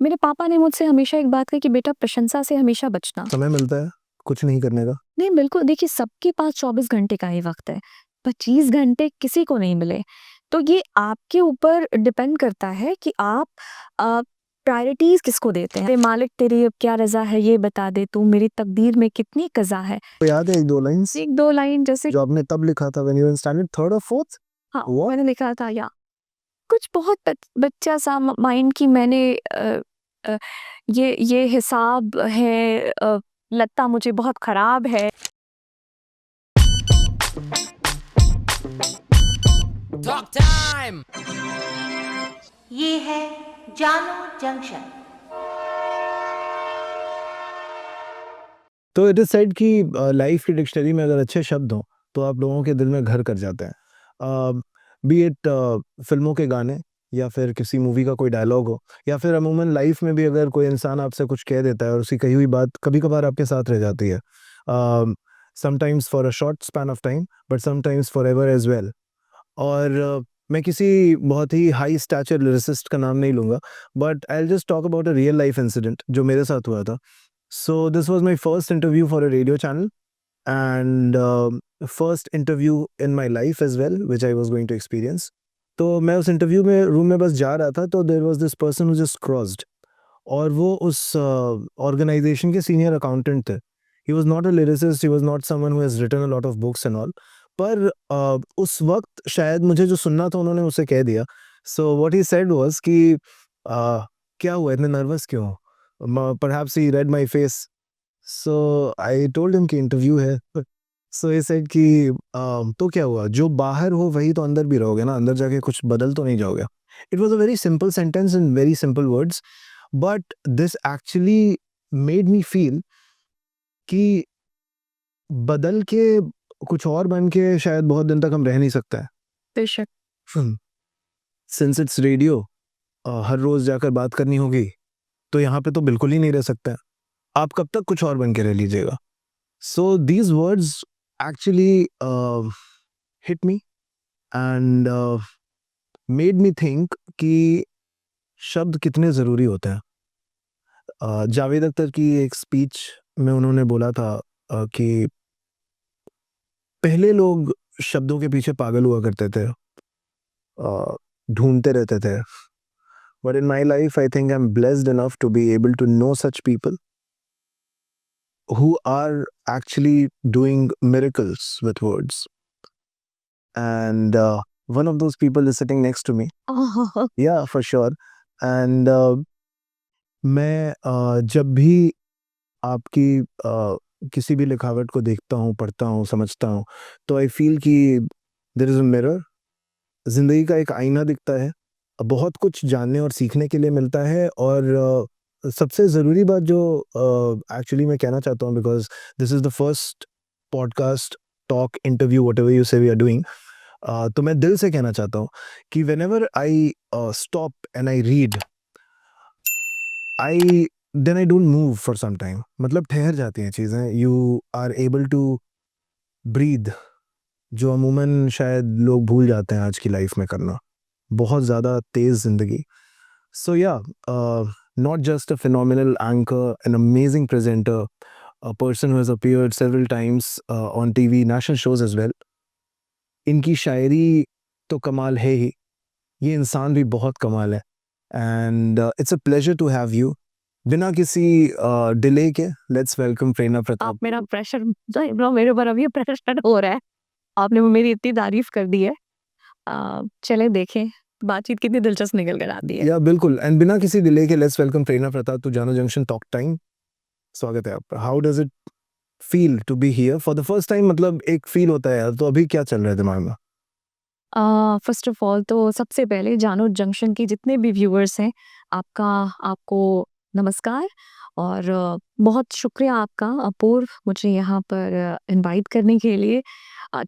मेरे पापा ने मुझसे हमेशा एक बात कही कि बेटा प्रशंसा से हमेशा बचना। समय मिलता है कुछ नहीं करने का? नहीं, बिल्कुल देखिए सबके पास 24 घंटे का ही वक़्त है, 25 घंटे किसी को नहीं मिले। तो ये आपके ऊपर डिपेंड करता है कि आप प्रायोरिटीज़ किसको देते हैं। मालिक तेरी अब क्या रज़ा है ये बता दे तू, मेरी तकदीर में कितनी क़ज़ा है। तो याद है 1-2 लाइन्स 1-2 लाइन जैसे जो आपने तब लिखा था when you were in standard 3rd और 4th? हाँ, व्हाट? मैंने लिखा था या कुछ बहुत बच्चा सा माइंड की मैंने अ, ये हिसाब है लगता मुझे बहुत ख़राब है। Talk time! ये है जानो जंक्शन। तो इट इज सेड कि लाइफ की डिक्शनरी में अगर अच्छे शब्द हों तो आप लोगों के दिल में घर कर जाते हैं। बी इट फिल्मों के गाने या फिर किसी मूवी का कोई डायलॉग हो या फिर अमूमन लाइफ में भी अगर कोई इंसान आपसे कुछ कह देता है और उसकी कही हुई बात कभी कभार आपके साथ रह जाती है, sometimes for a short span of time but sometimes forever as well. और मैं किसी बहुत ही हाई स्टैचर लिरिसिस्ट का नाम नहीं लूँगा, but I will just talk about a real life incident जो मेरे साथ हुआ था। So this was my first interview for a radio channel and first interview in my life as well, which I was going to experience. तो मैं उस interview में room में बस जा रहा था तो there was this person who just crossed और वो उस ऑर्गेनाइजेशन के सीनियर अकाउंटेंट थे। He was not a lyricist, he was not someone who has written a lot of books and all, पर उस वक्त शायद मुझे जो सुनना था उन्होंने उसे कह दिया। So what he said was कि क्या हुआ, इतने नर्वस क्यों हो? Perhaps he read my face. So I told him कि इंटरव्यू है। So he said कि तो क्या हुआ, जो बाहर हो वही तो अंदर भी रहोगे ना, अंदर जाके कुछ बदल तो नहीं जाओगे। It was a very simple sentence in very simple words, but this actually made me feel कि बदल के कुछ और बन के शायद बहुत दिन तक हम रह नहीं सकते हैं। बेशक। Since it's radio, हर रोज जाकर बात करनी होगी तो यहाँ पे तो बिल्कुल ही नहीं रह सकते हैं। आप कब तक कुछ और बन के रह लीजिएगा? So these words actually hit me and made me think कि शब्द कितने ज़रूरी होते हैं। जावेद अख्तर की एक स्पीच में उन्होंने बोला था कि पहले लोग शब्दों के पीछे पागल हुआ करते थे, ढूंढते रहते थे। But in my life, I think I'm blessed enough to be able to know such people who are actually doing miracles with words. And one of those people is sitting next to me. Yeah, for sure. And मैं जब भी आपकी किसी भी लिखावट को देखता हूँ, पढ़ता हूँ, समझता हूँ, तो आई फील कि देयर इज़ अ मिरर। ज़िंदगी का एक आईना दिखता है, बहुत कुछ जानने और सीखने के लिए मिलता है। और सबसे ज़रूरी बात जो एक्चुअली मैं कहना चाहता हूँ, because this is the first podcast, talk, interview, whatever you say we are doing, तो मैं दिल से कहना चाहता हूँ कि whenever I stop and I read, I then I don't move for some time. मतलब ठहर जाती हैं चीज़ें, you are able to breathe, जो अमूमन शायद लोग भूल जाते हैं आज की लाइफ में करना। बहुत ज़्यादा तेज़ ज़िंदगी। सो या, not just a phenomenal anchor, an amazing presenter, a person who has appeared several times on TV, national shows as well. इनकी शायरी तो कमाल है ही, ये इंसान भी बहुत कमाल है। And it's a pleasure to have you. बिना किसी डिले के लेट्स वेलकम प्रेरणा प्रताप। आप मेरा प्रेशर ब्रो मेरे ऊपर अभी प्रेशर हो रहा है। आपने मेरी इतनी तारीफ कर दी है। चलें देखें बातचीत कितनी दिलचस्प निकल कर आती है। या बिल्कुल, एंड बिना किसी डिले के let's welcome Prerna Pratap to Jaano junction talk time. स्वागत है आपका। How does it feel to be here for the first time? मतलब एक फील होता है यार, तो अभी क्या चल रहा है दिमाग में? फर्स्ट ऑफ ऑल तो सबसे पहले जानो जंक्शन के जितने भी व्यूअर्स हैं, आपको नमस्कार और बहुत शुक्रिया आपका अपूर्व मुझे यहाँ पर इनवाइट करने के लिए।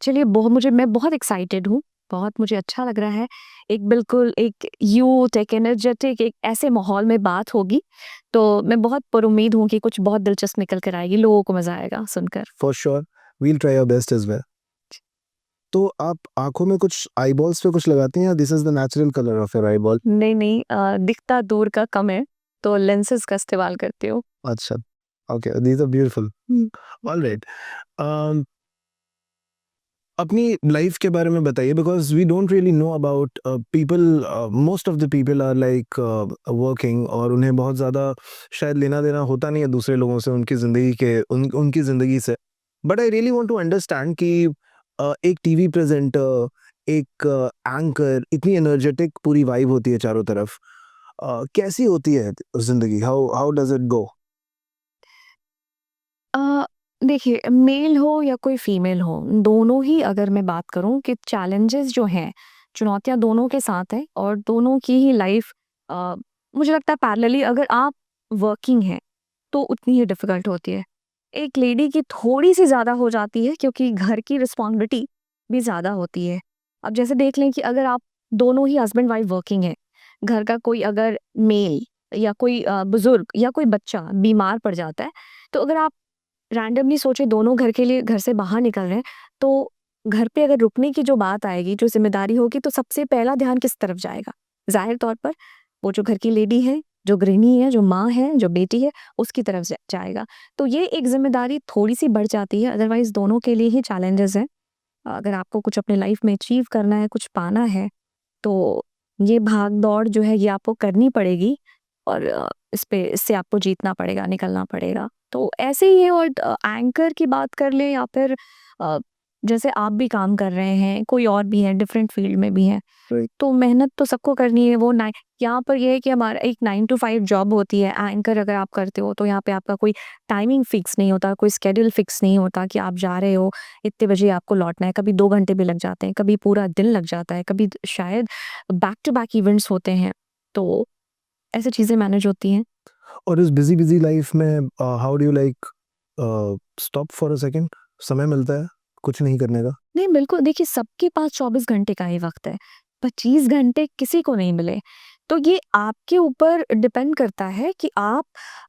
चलिए मैं बहुत एक्साइटेड हूँ, बहुत मुझे अच्छा लग रहा है। एक बिल्कुल एक यूथ, एक एनर्जेटिक, एक ऐसे माहौल में बात होगी, तो मैं बहुत पुरुम्मीद हूँ कि कुछ बहुत दिलचस्प निकल कर आएगी, लोगों को मज़ा आएगा सुनकर। For sure, we'll try our best as well. तो आप आंखों में कुछ आईबॉल्स पे कुछ लगाती हैं या this is the natural colour of your eyeball? नहीं, नहीं दिखता दूर का कम है। तो लेंसेज का इस्तेमाल करती हूँ। अच्छा, okay, these are beautiful. Alright, um, अपनी लाइफ के बारे में बताइए, because we don't really know about people. Most of the people are like working, और उन्हें बहुत ज़्यादा शायद लेना-देना होता नहीं है दूसरे लोगों से, उनकी ज़िंदगी के उनकी ज़िंदगी से। But I really want to understand कि एक टीवी प्रेज़ेंटर, एक एंकर, इतनी एनर्जेटिक पूरी वाइब होती है चारों तरफ। कैसी होती है ज़िंदगी? How how does it go? Uh, देखिए, मेल हो या कोई फीमेल हो, दोनों ही अगर मैं बात करूँ कि चैलेंजेस जो हैं, चुनौतियाँ दोनों के साथ हैं और दोनों की ही लाइफ मुझे लगता है पैरेलली अगर आप वर्किंग हैं, तो उतनी ही डिफ़िकल्ट होती है। एक लेडी की थोड़ी-सी ज़्यादा हो जाती है क्योंकि घर की रिस्पॉन्सिबिलिटी भी ज़्यादा होती है। अब जैसे देख लें कि अगर आप दोनों ही हस्बैंड वाइफ वर्किंग हैं, घर का कोई अगर मेल या कोई बुज़ुर्ग या कोई बच्चा बीमार पड़ जाता है, तो अगर आप रैंडमली सोचे दोनों घर के लिए घर से बाहर निकल रहे हैं, तो घर पे अगर रुकने की जो बात आएगी, जो ज़िम्मेदारी होगी, तो सबसे पहला ध्यान किस तरफ जाएगा? ज़ाहिर तौर पर वो जो घर की लेडी है, जो गृहिणी है, जो माँ है, जो बेटी है, उसकी तरफ जाएगा। तो ये एक ज़िम्मेदारी थोड़ी-सी बढ़ जाती है, अदरवाइज़ दोनों के लिए ही चैलेंजेज़ हैं। अगर आपको कुछ अपने लाइफ में अचीव करना है, कुछ पाना है, तो ये भाग-दौड़ जो है ये आपको करनी पड़ेगी और इससे आपको जीतना पड़ेगा, निकलना पड़ेगा। तो ऐसे ही है। और एंकर की बात कर लें या फिर अ, जैसे आप भी काम कर रहे हैं, कोई और भी है, डिफरेंट फील्ड में भी हैं, राइट। तो मेहनत तो सबको करनी है। वो नाइ यहाँ पर ये है कि हमारा एक 9 टू 5 जॉब होती है। एंकर अगर आप करते हो, तो यहाँ पे आपका कोई टाइमिंग फिक्स नहीं होता, कोई शेड्यूल फिक्स नहीं होता कि आप जा रहे हो, इतने बजे आपको लौटना है। कभी 2 घंटे भी लग जाते हैं, कभी पूरा दिन लग जाता है, कभी शायद बैक टू बैक इवेंट्स होते हैं। तो ऐसी चीज़ें मैनेज होती हैं। और इस बिज़ी लाइफ में how do you like stop for a second? समय मिलता है कुछ नहीं करने का? नहीं, बिल्कुल, देखिए, सबके पास 24 घंटे का ही वक़्त है, 25 घंटे किसी को नहीं मिले। तो ये आपके ऊपर डिपेंड करता है कि आप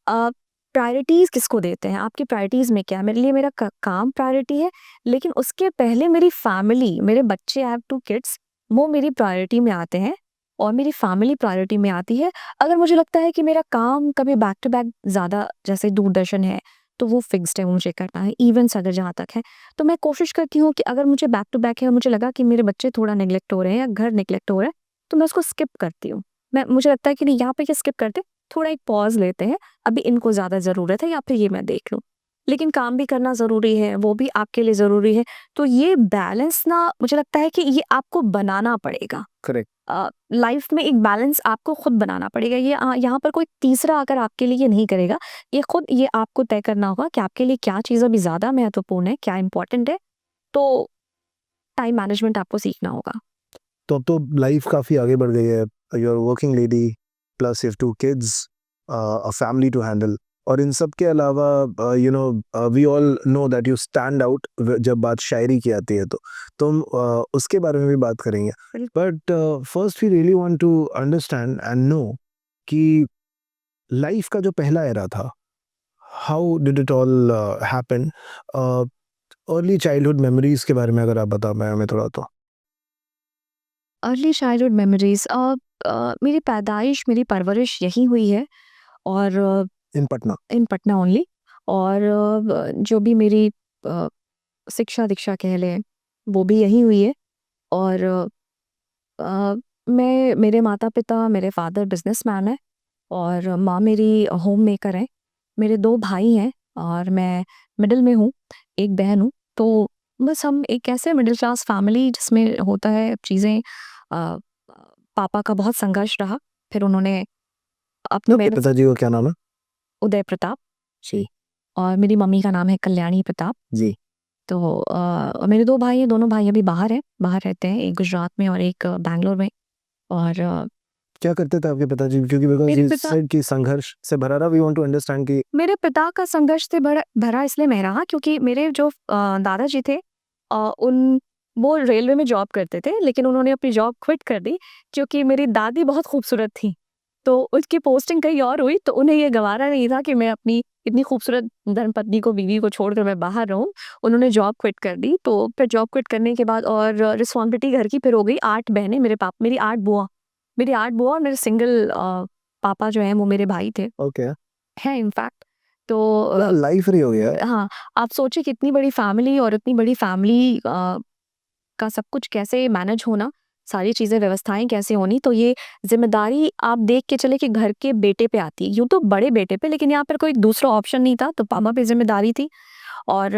अ, प्रायोरिटीज़ किसको देते हैं, आपकी प्रायोरिटीज़ में क्या है? मेरे लिए मेरा क काम प्रायोरिटी है, लेकिन उसके पहले मेरी फैमिली, मेरे बच्चे, आई हैव 2 किड्स, वो मेरी प्रायोरिटी में आते हैं और मेरी फैमिली प्रायोरिटी में आती है। अगर मुझे लगता है कि मेरा काम कभी बैक टू बैक ज़्यादा, जैसे दूरदर्शन है, तो वो फिक्स्ड है, मुझे करना है। इवेंट्स अगर जहाँ तक है, तो मैं कोशिश करती हूँ कि अगर मुझे बैक टू बैक है और मुझे लगा कि मेरे बच्चे थोड़ा नेग्लेक्ट हो रहे हैं या घर नेग्लेक्ट हो रहा है, तो मैं उसको स्किप करती हूँ। मुझे लगता है कि नहीं, यहाँ पे क्या स्किप करते, थोड़ा एक पॉज़ लेते हैं, अभी इनको ज़्यादा ज़रूरत है या फिर ये मैं देख लूँ। लेकिन काम भी करना ज़रूरी है, वो भी आपके लिए ज़रूरी है। तो ये बैलेंस ना, मुझे लगता है कि ये आपको बनाना पड़ेगा। करेक्ट। लाइफ में एक बैलेंस आपको खुद बनाना पड़ेगा। ये यहाँ पर कोई तीसरा आकर आपके लिए ये नहीं करेगा। ये आपको तय करना होगा कि आपके लिए क्या चीज़ अभी ज़्यादा महत्वपूर्ण है, क्या इम्पोर्टेंट है। तो टाइम मैनेजमेंट आपको सीखना होगा। तो अब तो लाइफ काफ़ी आगे बढ़ गई है। You are working lady, plus you have 2 kids, a family to handle, और इन सब के अलावा you know we all know that you stand out जब बात शायरी की आती है तो हम उसके बारे में भी बात करेंगे। But first we really want to understand and know कि लाइफ का जो पहला एरा था, how did it all happen? Early childhood memories के बारे में अगर आप बता पाएँ हमें थोड़ा तो। अर्ली चाइल्डहुड मेमोरीज़, मेरी पैदाइश, मेरी परवरिश यहीं हुई है और इन पटना। इन पटना ओनली। और जो भी मेरी अ, शिक्षा-दीक्षा कह लें, वो भी यहीं हुई है। और मेरे माता-पिता, मेरे फादर बिज़नेसमैन हैं और माँ मेरी होममेकर हैं। मेरे 2 भाई हैं और मैं मिडल में हूँ, 1 बहन हूँ। तो बस हम एक ऐसे मिडल क्लास फैमिली जिसमें होता है चीज़ें। पापा का बहुत संघर्ष रहा, फिर उन्होंने अपनी आपके मेहनत से। पिताजी का क्या नाम है? उदय प्रताप जी। जी। और मेरी मम्मी का नाम है कल्याणी प्रताप। जी। तो मेरे 2 भाई हैं, दोनों भाई अभी बाहर हैं, बाहर रहते हैं, एक गुजरात में और एक बैंगलोर में। और क्या करते थे आपके पिताजी? क्योंकि बिकॉज़ मेरे यू पिता सेड कि संघर्ष से भरा रहा, वी वांट टू अंडरस्टैंड कि मेरे पिता का संघर्ष से भरा इसलिए मैं रहा क्योंकि मेरे जो दादाजी थे, अ, उन वो रेलवे में जॉब करते थे, लेकिन उन्होंने अपनी जॉब क्विट कर दी क्योंकि मेरी दादी बहुत खूबसूरत थी। तो उसकी पोस्टिंग कहीं और हुई, तो उन्हें ये गवारा नहीं था कि मैं अपनी इतनी खूबसूरत धर्मपत्नी को, बीवी को छोड़कर मैं बाहर रहूँ। उन्होंने जॉब क्विट कर दी, तो फिर जॉब क्विट करने के बाद और रिस्पॉन्सिबिलिटी घर की फिर हो गई। 8 बहनें, मेरी 8 बुआ, मेरी 8 बुआ और मेरे सिंगल पापा जो हैं वो मेरे भाई थे, ओके। हैं इनफैक्ट। तो लाइफ रही होगी यार। हाँ, आप सोचिए कि इतनी बड़ी फैमिली और इतनी बड़ी फैमिली का सब कुछ कैसे मैनेज होना, सारी चीज़ें व्यवस्थाएँ कैसे होनी, तो ये ज़िम्मेदारी आप देख के चले कि घर के बेटे पे आती है। यूँ तो बड़े बेटे पे, लेकिन यहाँ पर कोई दूसरा ऑप्शन नहीं था, तो पापा पे ज़िम्मेदारी थी। और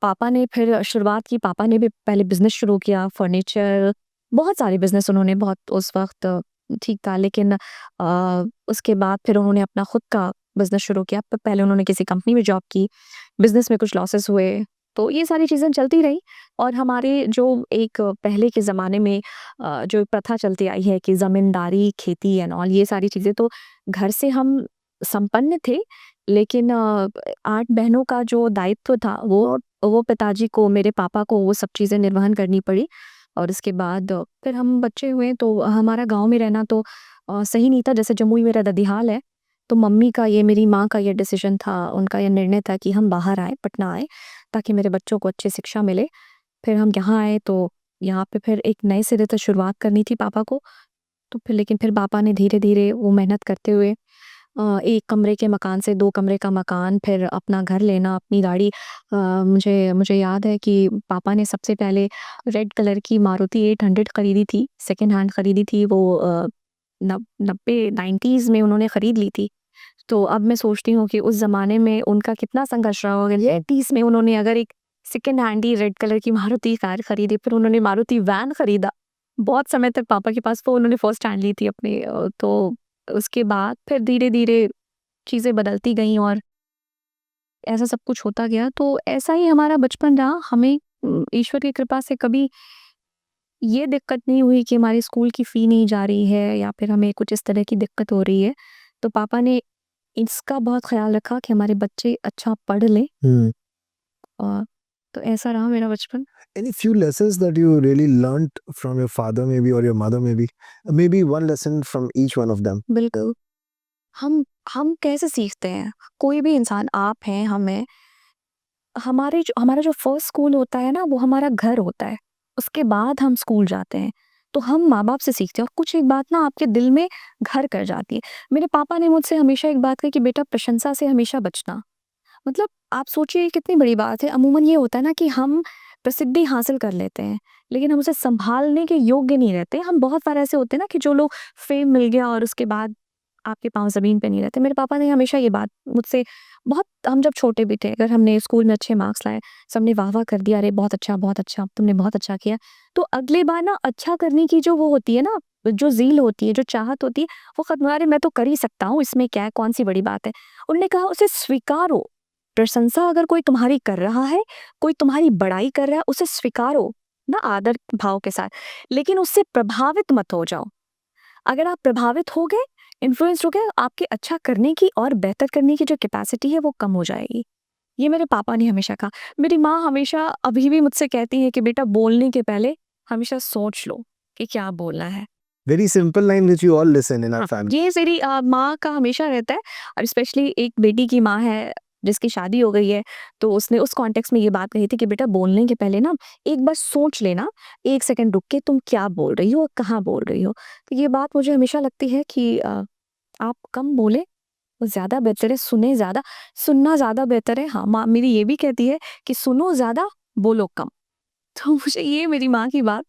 पापा ने फिर शुरुआत की, पापा ने भी पहले बिज़नेस शुरू किया, फर्नीचर, बहुत सारे बिज़नेस उन्होंने, बहुत उस वक़्त ठीक था। लेकिन उसके बाद फिर उन्होंने अपना खुद का बिज़नेस शुरू किया। पहले उन्होंने किसी कंपनी में जॉब की, बिज़नेस में कुछ लॉसेस हुए, तो ये सारी चीज़ें चलती रहीं। और हमारे जो एक पहले के ज़माने में जो प्रथा चलती आई है कि ज़मींदारी, खेती एंड ऑल, ये सारी चीज़ें, तो घर से हम संपन्न थे, लेकिन 8 बहनों का जो दायित्व था वो पिताजी को, मेरे पापा को वो सब चीज़ें निर्वहन करनी पड़ी। और उसके बाद फिर हम बच्चे हुए, तो हमारा गाँव में रहना तो सही नहीं था। जैसे जमुई मेरा ददिहाल है, तो मम्मी का ये, मेरी माँ का ये डिसीज़न था, उनका ये निर्णय था कि हम बाहर आएँ, पटना आएँ, ताकि मेरे बच्चों को अच्छी शिक्षा मिले। फिर हम यहाँ आए, तो यहाँ पे फिर एक नए सिरे से शुरुआत करनी थी पापा को। तो फिर लेकिन फिर पापा ने धीरे-धीरे वो मेहनत करते हुए 1 कमरे के मकान से 2 कमरे का मकान, फिर अपना घर लेना, अपनी गाड़ी। मुझे मुझे याद है कि पापा ने सबसे पहले रेड कलर की मारुति 800 खरीदी थी, सेकंड हैंड खरीदी थी। वो 90 90s में उन्होंने खरीद ली थी। तो अब मैं सोचती हूँ कि उस ज़माने में उनका कितना संघर्ष रहा होगा। ये 80s में उन्होंने अगर एक सेकंड हैंड ही रेड कलर की मारुति कार खरीदी, फिर उन्होंने मारुति वैन खरीदा। बहुत समय तक पापा के पास वो उन्होंने फर्स्ट हैंड ली थी अपनी। तो उसके बाद फिर धीरे-धीरे चीज़ें बदलती गईं और ऐसा सब कुछ होता गया। तो ऐसा ही हमारा बचपन रहा। हमें ईश्वर की कृपा से कभी ये दिक्कत नहीं हुई कि हमारी स्कूल की फ़ी नहीं जा रही है या फिर हमें कुछ इस तरह की दिक्कत हो रही है। तो पापा ने इसका बहुत ख़्याल रखा कि हमारे बच्चे अच्छा पढ़ लें। हुँ। और तो ऐसा रहा मेरा बचपन। Any few lessons that you really learnt from your father maybe or your mother maybe? Maybe one lesson from each one of them. बिल्कुल। हम कैसे सीखते हैं? कोई भी इंसान, आप हैं, हम हैं, हमारा जो फर्स्ट स्कूल होता है ना, वो हमारा घर होता है। उसके बाद हम स्कूल जाते हैं। तो हम माँ-बाप से सीखते हैं, और कुछ एक बात ना आपके दिल में घर कर जाती है। मेरे पापा ने मुझसे हमेशा एक बात कही कि बेटा, प्रशंसा से हमेशा बचना। मतलब आप सोचिए कितनी बड़ी बात है। अमूमन ये होता है ना कि हम प्रसिद्धि हासिल कर लेते हैं, लेकिन हम उसे सँभालने के योग्य नहीं रहते। हम बहुत बार ऐसे होते हैं ना कि जो लोग फ़ेम मिल गया और उसके बाद आपके पाँव ज़मीन पे नहीं रहते। मेरे पापा ने हमेशा ये बात मुझसे बहुत, हम जब छोटे भी थे, अगर हमने स्कूल में अच्छे मार्क्स लाए, सबने वाह-वाह कर दिया, "अरे! बहुत अच्छा, तुमने बहुत अच्छा किया।" तो अगली बार ना अच्छा करने की जो वो होती है ना, जो ज़ील होती है, जो चाहत होती है, वो खत्म, "अरे! मैं तो कर ही सकता हूँ, इसमें क्या है, कौन-सी बड़ी बात है।" उन्होंने कहा, "उसे स्वीकारो। प्रशंसा अगर कोई तुम्हारी कर रहा है, कोई तुम्हारी बड़ाई कर रहा है, उसे स्वीकारो, ना आदर भाव के साथ, लेकिन उससे प्रभावित मत हो जाओ। अगर आप प्रभावित हो गए, इन्फ्लुएंस्ड हो गए, आपके अच्छा करने की और बेहतर करने की जो कैपेसिटी है वो कम हो जाएगी।" ये मेरे पापा ने हमेशा कहा। मेरी माँ हमेशा अभी भी मुझसे कहती है कि बेटा, बोलने के पहले हमेशा सोच लो कि क्या बोलना है। Very simple line which you all listen in our हाँ, family. ये मेरी माँ का हमेशा रहता है। और स्पेशली एक बेटी की माँ है जिसकी शादी हो गई है, तो उसने उस कॉन्टेक्स्ट में ये बात कही थी कि बेटा, बोलने के पहले ना एक बार सोच लेना, 1 सेकंड रुक के तुम क्या बोल रही हो और कहाँ बोल रही हो। तो ये बात मुझे हमेशा लगती है कि आप कम बोलें, वो ज़्यादा बेहतर है, सुने ज़्यादा, सुनना ज़्यादा बेहतर है। हाँ, माँ मेरी ये भी कहती है कि सुनो ज़्यादा, बोलो कम। तो मुझे ये मेरी माँ की बात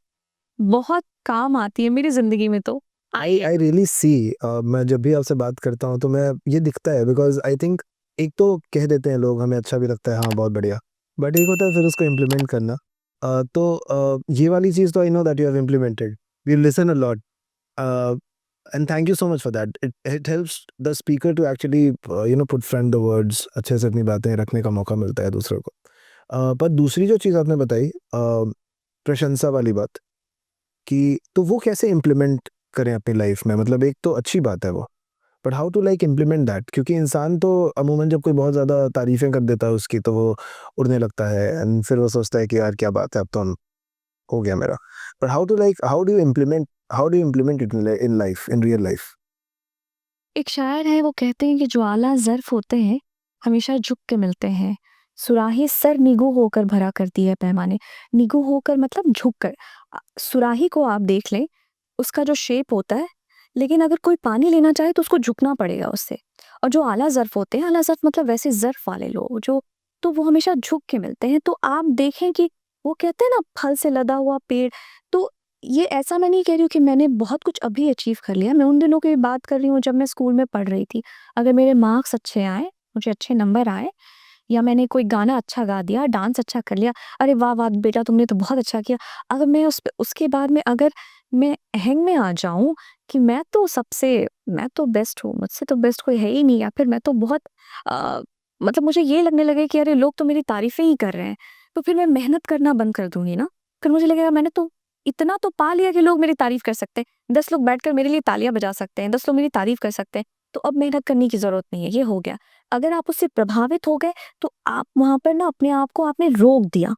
बहुत काम आती है मेरी ज़िंदगी में तो। I really see मैं जब भी आपसे बात करता हूँ तो मैं ये दिखता है बिकॉज़ आई थिंक एक तो कह देते हैं लोग, हमें अच्छा भी लगता है, हाँ, बहुत बढ़िया। बट एक होता है फिर उसको इम्प्लीमेंट करना। ये वाली चीज़ तो I know that you have implemented. We listen a lot and thank you so much for that. It helps the speaker to actually put front the words, अच्छे से अपनी बातें रखने का मौका मिलता है दूसरों को। पर दूसरी जो चीज़ आपने बताई प्रशंसा वाली बात, कि तो वो कैसे इम्प्लीमेंट करें अपनी लाइफ में? मतलब एक तो अच्छी बात है वो, but how to like implement that? क्योंकि इंसान तो अमूमन जब कोई बहुत ज़्यादा तारीफ़ें कर देता है उसकी, तो वो उड़ने लगता है एंड फिर वो सोचता है कि यार क्या बात है, अब तो हो गया मेरा। But how do you implement it in life, in real life? एक शायर है, वो कहते हैं कि जो आला ज़र्फ़ होते हैं, हमेशा झुक के मिलते हैं। सुराही सर निगू होकर भरा करती है पैमाने। निगू होकर मतलब झुक कर। सुराही को आप देख लें, उसका जो शेप होता है, लेकिन अगर कोई पानी लेना चाहे तो उसको झुकना पड़ेगा उससे। और जो आला ज़र्फ़ होते हैं, आला ज़र्फ़ मतलब वैसे ज़र्फ़ वाले लोग जो, तो वो हमेशा झुक के मिलते हैं। तो आप देखें कि वो कहते हैं ना फल से लदा हुआ पेड़, तो ये ऐसा मैं नहीं कह रही हूँ कि मैंने बहुत कुछ अभी अचीव कर लिया। मैं उन दिनों की बात कर रही हूँ जब मैं स्कूल में पढ़ रही थी। अगर मेरे मार्क्स अच्छे आए, मुझे अच्छे नंबर आए, या मैंने कोई गाना अच्छा गा दिया, डांस अच्छा कर लिया, अरे वाह, वाह बेटा तुमने तो बहुत अच्छा किया। अगर मैं उसके बाद में अगर मैं अहंग में आ जाऊँ कि मैं तो बेस्ट हूँ, मुझसे तो बेस्ट कोई है ही नहीं, या फिर मैं तो बहुत मतलब मुझे ये लगने लगे कि अरे लोग तो मेरी तारीफ़ें ही कर रहे हैं, तो फिर मैं मेहनत करना बंद कर दूँगी ना। फिर मुझे लगेगा मैंने तो इतना तो पा लिया कि लोग मेरी तारीफ़ कर सकते हैं। 10 लोग बैठकर मेरे लिए तालियाँ बजा सकते हैं, 10 लोग मेरी तारीफ़ कर सकते हैं, तो अब मेहनत करने की ज़रूरत नहीं है, ये हो गया। अगर आप उससे प्रभावित हो गए, तो आप वहाँ पर ना अपने आप को आपने रोक दिया।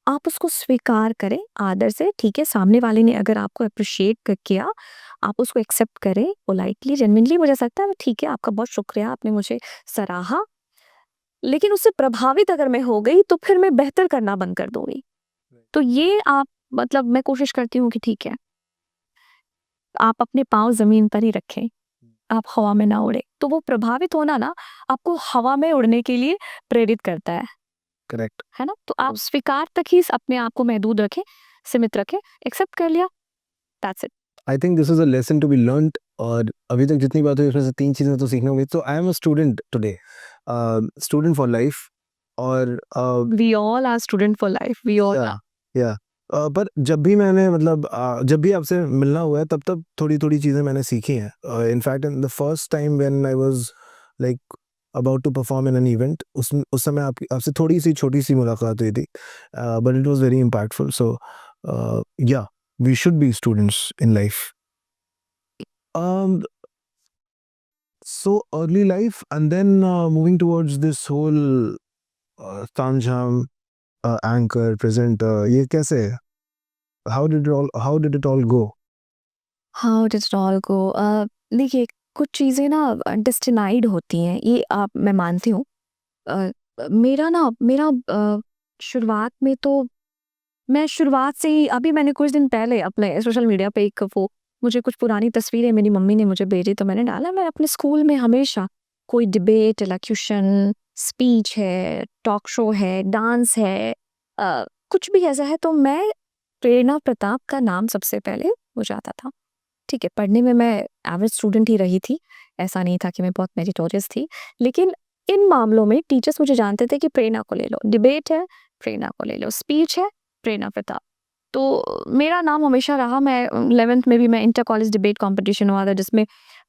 आप उसको स्वीकार करें आदर से, ठीक है, सामने वाले ने अगर आपको एप्रिशिएट किया, आप उसको एक्सेप्ट करें पोलाइटली, जेन्युइनली। मुझे ऐसा लगता है ठीक है, आपका बहुत शुक्रिया, आपने मुझे सराहा। लेकिन उससे प्रभावित अगर मैं हो गई, तो फिर मैं बेहतर करना बंद कर दूँगी। तो ये आप मतलब मैं कोशिश करती हूँ कि ठीक है, आप अपने पाँव ज़मीन पर ही रखें, आप हवा में ना उड़ें। तो वो प्रभावित होना ना आपको हवा में उड़ने के लिए प्रेरित करता करेक्ट। है ना? तो आप स्वीकार तक ही अपने आप को महदूद रखें, सीमित रखें, एक्सेप्ट कर लिया, that's it. I think this is a lesson to be learned, और अभी तक जितनी बात हुई उसमें से 3 चीज़ें तो सीखने को मिली। तो I am a student today, student for life, और we all are student for life, we all yeah are. या पर जब भी मैंने मतलब जब भी आपसे मिलना हुआ है तब थोड़ी-थोड़ी चीज़ें मैंने सीखी हैं। In fact in the first time when I was like about to perform in an event, उस समय आपकी आपसे थोड़ी-सी छोटी-सी मुलाकात हुई थी, but it was very impactful. So yeah, we should be students in life. Um, so early life, and then moving towards this whole Tanjam, anchor, presenter, ये कैसे है? How did it all go? How did it all go? देखिए, कुछ चीज़ें ना डेस्टिनाइड होती हैं, ये मैं मानती हूँ। अ, शुरुआत में तो मैं शुरुआत से ही, अभी मैंने कुछ दिन पहले अपने सोशल मीडिया पे एक वो मुझे कुछ पुरानी तस्वीरें मेरी मम्मी ने मुझे भेजी, तो मैंने डाला, मैं अपने स्कूल में हमेशा कोई डिबेट, इलॉक्यूशन, स्पीच है, टॉक शो है, डांस है, कुछ भी ऐसा है तो मैं प्रेरणा प्रताप का नाम सबसे पहले हो जाता था। ठीक है, पढ़ने में मैं एवरेज स्टूडेंट ही रही थी, ऐसा नहीं था कि मैं बहुत मेरिटोरियस थी। लेकिन इन मामलों में टीचर्स मुझे जानते थे कि प्रेरणा को ले लो, डिबेट है, प्रेरणा को ले लो, स्पीच है, प्रेरणा प्रताप। तो मेरा नाम हमेशा रहा। मैं 11th में भी मैं इंटर कॉलेज डिबेट कॉम्पिटिशन हुआ था जिसमें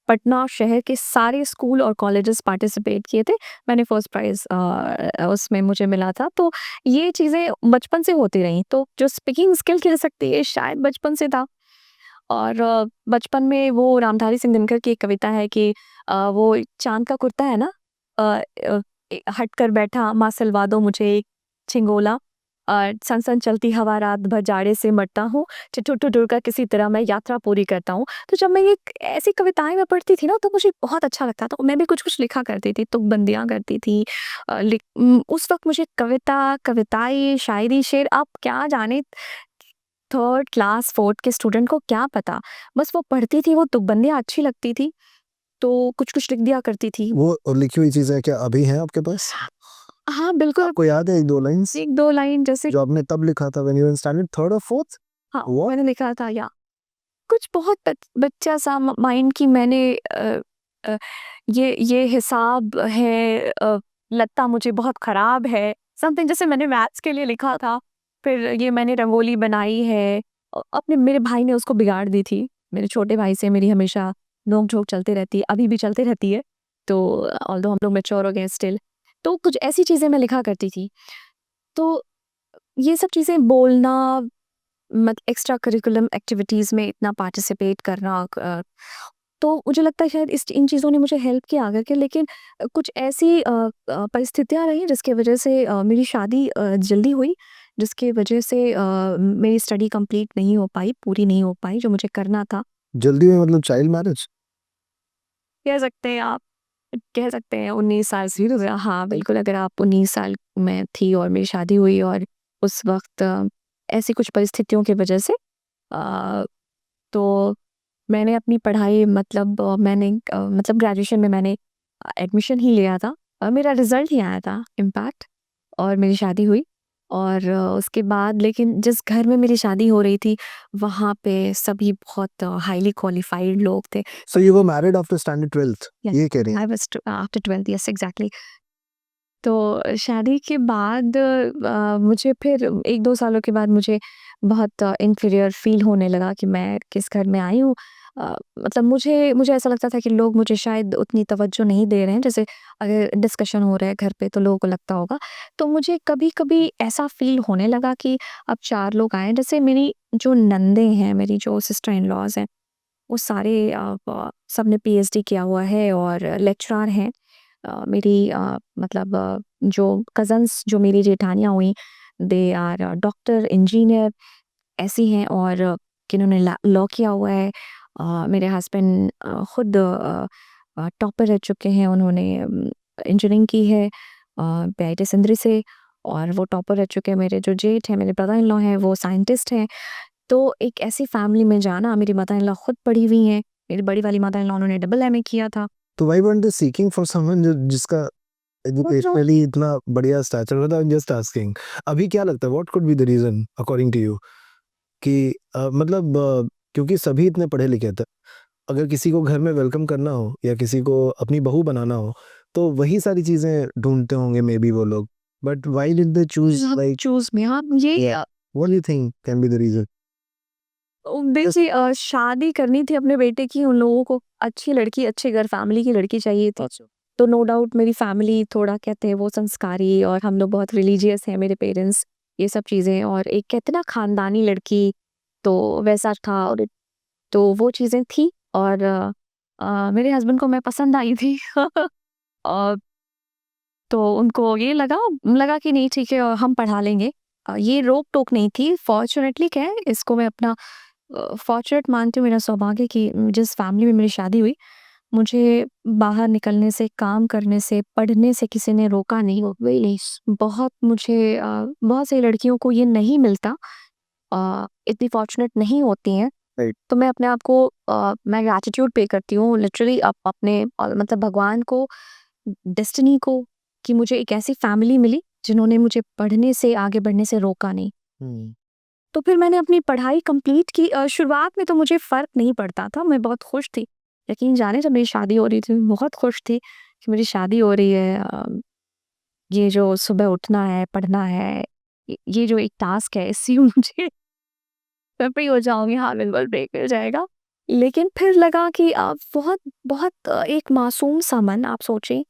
पटना शहर के सारे स्कूल और कॉलेजेस पार्टिसिपेट किए थे। मैंने फर्स्ट प्राइज़ उसमें मुझे मिला था। तो ये चीज़ें बचपन से होती रहीं। तो जो स्पीकिंग स्किल कह सकते हैं शायद बचपन से था। और बचपन में वो रामधारी सिंह दिनकर की एक कविता है कि वो चाँद का कुर्ता है ना, अ हट कर बैठा माँ सिलवा दो मुझे एक छिंगोला, सन सन चलती हवा रात भर जाड़े से मरता हूँ, ठिठुर ठिठुर कर किसी तरह मैं यात्रा पूरी करता हूँ। तो जब मैं ये ऐसी कविताएँ मैं पढ़ती थी ना तो मुझे बहुत अच्छा लगता था। मैं भी कुछ-कुछ लिखा करती थी, तुकबंदियाँ करती थी। उस वक़्त मुझे कविताएँ, शायरी, शेर, आप क्या जाने 3rd क्लास 4th के स्टूडेंट को क्या पता? बस वो पढ़ती थी, वो तुकबंदियाँ अच्छी लगती थी, तो कुछ-कुछ लिख दिया करती थी। वो लिखी हुई चीज़ें क्या अभी हैं आपके पास? हाँ, बिल्कुल। आपको याद है 1-2 लाइन्स 1-2 लाइन जैसे, जो आपने तब लिखा था when you were in standard 3rd और 4th? हाँ, व्हाट? मैंने लिखा था या कुछ बहुत बच्चा सा माइंड की मैंने अ, ये हिसाब है, लगता मुझे बहुत ख़राब है, समथिंग जैसे मैंने मैथ्स के लिए लिखा था। फिर ये मैंने रंगोली बनाई है, अपने मेरे भाई ने उसको बिगाड़ दी थी। मेरे छोटे भाई से मेरी हमेशा नोक-झोंक चलती रहती है, अभी भी चलती रहती है। तो ऑल्दो हम लोग मैच्योर हो गए हैं स्टिल, तो कुछ ऐसी चीज़ें मैं लिखा करती थी। तो ये सब चीज़ें बोलना, एक्स्ट्रा करिकुलम एक्टिविटीज़ में इतना पार्टिसिपेट करना, तो मुझे लगता है शायद इन चीज़ों ने मुझे हेल्प किया आगे के। लेकिन कुछ ऐसी परिस्थितियाँ रहीं जिसकी वजह से मेरी शादी जल्दी हुई, जिसकी वजह से मेरी स्टडी कंप्लीट नहीं हो पाई, पूरी नहीं हो पाई जो मुझे करना था। जल्दी में मतलब चाइल्ड मैरिज? कह सकते हैं आप, कह सकते हैं 19 साल से। सीरियसली? हाँ, बिल्कुल, अगर आप 19 साल में थी और मेरी शादी हुई, और उस वक़्त ऐसी कुछ परिस्थितियों की वजह से, अ, तो मैंने अपनी पढ़ाई मतलब ग्रेजुएशन में मैंने एडमिशन ही लिया था और मेरा रिज़ल्ट ही आया था इम्पैक्ट और मेरी शादी हुई और उसके बाद लेकिन जिस घर में मेरी शादी हो रही थी, वहाँ पे सभी बहुत हाइली क्वालिफ़ाइड लोग थे। So you were married after standard 12th, yes, ये कह रही हैं? I was after 12th, yes exactly. तो शादी के बाद मुझे फिर 1-2 सालों के बाद मुझे बहुत इन्फीरियर फ़ील होने लगा कि मैं किस घर में आई हूँ। मतलब मुझे ऐसा लगता था कि लोग मुझे शायद उतनी तवज्जो नहीं दे रहे हैं, जैसे अगर डिस्कशन हो रहा है घर पे तो लोगों को लगता होगा। तो मुझे कभी-कभी ऐसा फ़ील होने लगा कि अब 4 लोग आए हैं, जैसे मेरी जो नंदें हैं, मेरी जो सिस्टर इन लॉज़ हैं, वो सारे सबने पीएचडी किया हुआ है और लेक्चरर हैं। मेरी जो कज़न्स जो मेरी जेठानियाँ हुईं, दे आर डॉक्टर, इंजीनियर ऐसी हैं और जिन्होंने लॉ किया हुआ है। मेरे हस्बैंड खुद टॉपर रह चुके हैं, उन्होंने इंजीनियरिंग की है पीआईटी सिंदरी से और वो टॉपर रह चुके हैं। मेरे जो जेठ हैं, मेरे ब्रदर इन लॉ हैं, वो साइंटिस्ट हैं। तो एक ऐसी फैमिली में जाना, मेरी मदर इन लॉ खुद पढ़ी हुई हैं, मेरी बड़ी वाली मदर इन लॉ उन्होंने डबल एमए किया था। तो why weren't they seeking for someone जिसका एजुकेशनली इतना बढ़िया स्टैचर होता? I am just asking. अभी क्या लगता है what could be the reason according to you कि मतलब क्योंकि सभी इतने पढ़े लिखे थे, अगर किसी को घर में वेलकम करना हो या किसी को अपनी बहू बनाना हो तो वही सारी चीजें ढूंढते होंगे मे बी वो लोग, but why did they choose like choose में हाँ, ये what do you think can be the reason? देखिए शादी करनी थी अपने बेटे की, उन लोगों को अच्छी लड़की, अच्छे घर फैमिली की लड़की चाहिए थी। तो नो डाउट मेरी फैमिली थोड़ा कहते हैं वो संस्कारी और हम लोग बहुत रिलीजियस हैं, मेरे पेरेंट्स, ये सब चीज़ें और एक कहते हैं ना खानदानी लड़की, तो वैसा था और तो वो चीज़ें थी और मेरे हस्बैंड को मैं पसंद आई थी। अ, तो उनको ये लगा कि नहीं ठीक है हम पढ़ा लेंगे। ये रोक-टोक नहीं थी, फॉर्च्यूनेटली क्या है इसको मैं अपना फॉर्च्यूनेट मानती हूँ, मेरा सौभाग्य कि जिस फैमिली में मेरी शादी हुई, मुझे बाहर निकलने से, काम करने से, पढ़ने से किसी ने रोका नहीं। रियली बहुत सी लड़कियों को ये नहीं मिलता, इतनी फॉर्च्यूनेट नहीं होती हैं। राइट। तो मैं अपने आप को मैं ग्रैटिट्यूड पे करती हूँ लिटरली अपने मतलब भगवान को, डेस्टिनी को कि मुझे एक ऐसी फैमिली मिली जिन्होंने मुझे पढ़ने से, आगे बढ़ने से रोका नहीं। तो फिर मैंने अपनी पढ़ाई कंप्लीट की। शुरुआत में तो मुझे फ़र्क नहीं पड़ता था, मैं बहुत खुश थी। यकीन जाने जब मेरी शादी हो रही थी, मैं बहुत खुश थी कि मेरी शादी हो रही है। ये जो सुबह उठना है, पढ़ना है, ये जो एक टास्क है इससे मुझे मैं फ्री हो जाऊँगी, हाँ बिल्कुल ब्रेक मिल जाएगा। लेकिन फिर लगा कि बहुत बहुत एक मासूम सा मन, आप सोचें